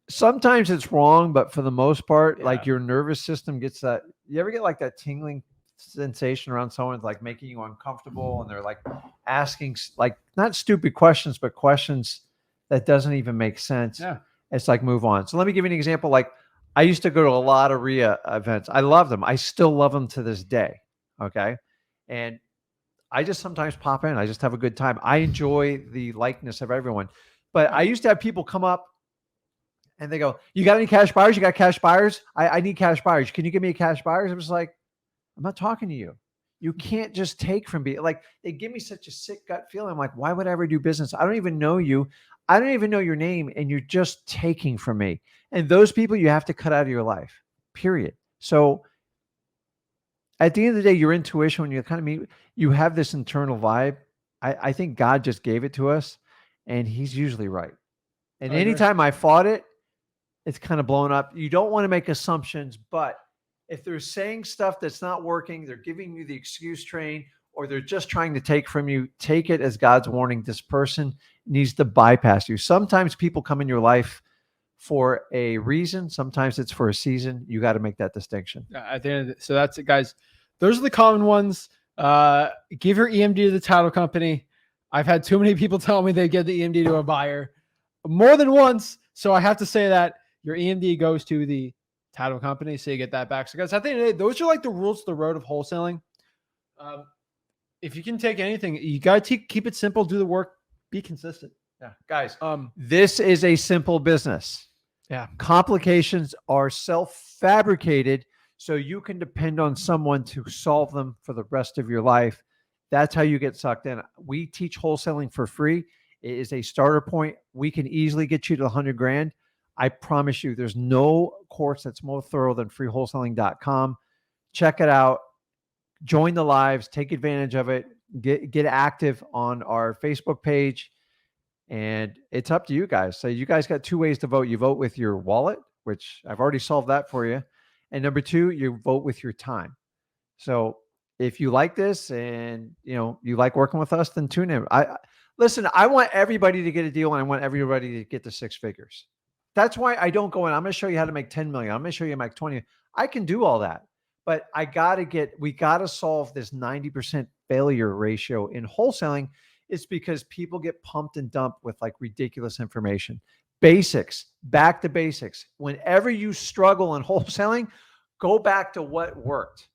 sometimes it's wrong, but for the most part, like your nervous system gets that. You ever get like that tingling sensation around someone like making you uncomfortable and they're like asking like not stupid questions, but questions that doesn't even make sense. Yeah. It's like, move on. So let me give you an example. Like I used to go to a lot of RIA events. I love them. I still love them to this day. Okay. And I just sometimes pop in. I just have a good time. I enjoy the likeness of everyone. But I used to have people come up and they go, you got any cash buyers? You got cash buyers? I need cash buyers. Can you give me a cash buyers? I was like, I'm not talking to you. You can't just take from me. Like they give me such a sick gut feeling. I'm like, why would I ever do business? I don't even know you. I don't even know your name. And you're just taking from me. And those people you have to cut out of your life, period. So at the end of the day, your intuition, when you kind of meet, you have this internal vibe. I think God just gave it to us and he's usually right. And anytime I fought it, it's kind of blown up. You don't want to make assumptions, but if they're saying stuff that's not working, they're giving you the excuse train, or they're just trying to take from you, take it as God's warning. This person needs to bypass you. Sometimes people come in your life for a reason. Sometimes it's for a season. You got to make that distinction. At the end of so that's it, guys. Those are the common ones. Give your EMD to the title company. I've had too many people tell me they give the EMD to a buyer more than once. So I have to say that your EMD goes to the title company. So you get that back. So guys, at the end of the day, those are like the rules of the road of wholesaling. If you can take anything, you got to keep it simple, do the work, be consistent. Yeah, guys, this is a simple business. Yeah. Complications are self-fabricated, so you can depend on someone to solve them for the rest of your life. That's how you get sucked in. We teach wholesaling for free. It is a starter point. We can easily get you to 100 grand. I promise you, there's no course that's more thorough than freewholesaling.com. Check it out. Join the lives, take advantage of it, get active on our Facebook page. And it's up to you guys. So you guys got two ways to vote. You vote with your wallet, which I've already solved that for you. And number two, you vote with your time. So if you like this and you like working with us, then tune in. Listen, I want everybody to get a deal and I want everybody to get to 6 figures. That's why I don't go in. I'm going to show you how to make 10 million. I'm going to show you how to make 20. I can do all that. But we got to solve this 90% failure ratio in wholesaling. It's because people get pumped and dumped with like ridiculous information. Basics, back to basics. Whenever you struggle in wholesaling, go back to what worked.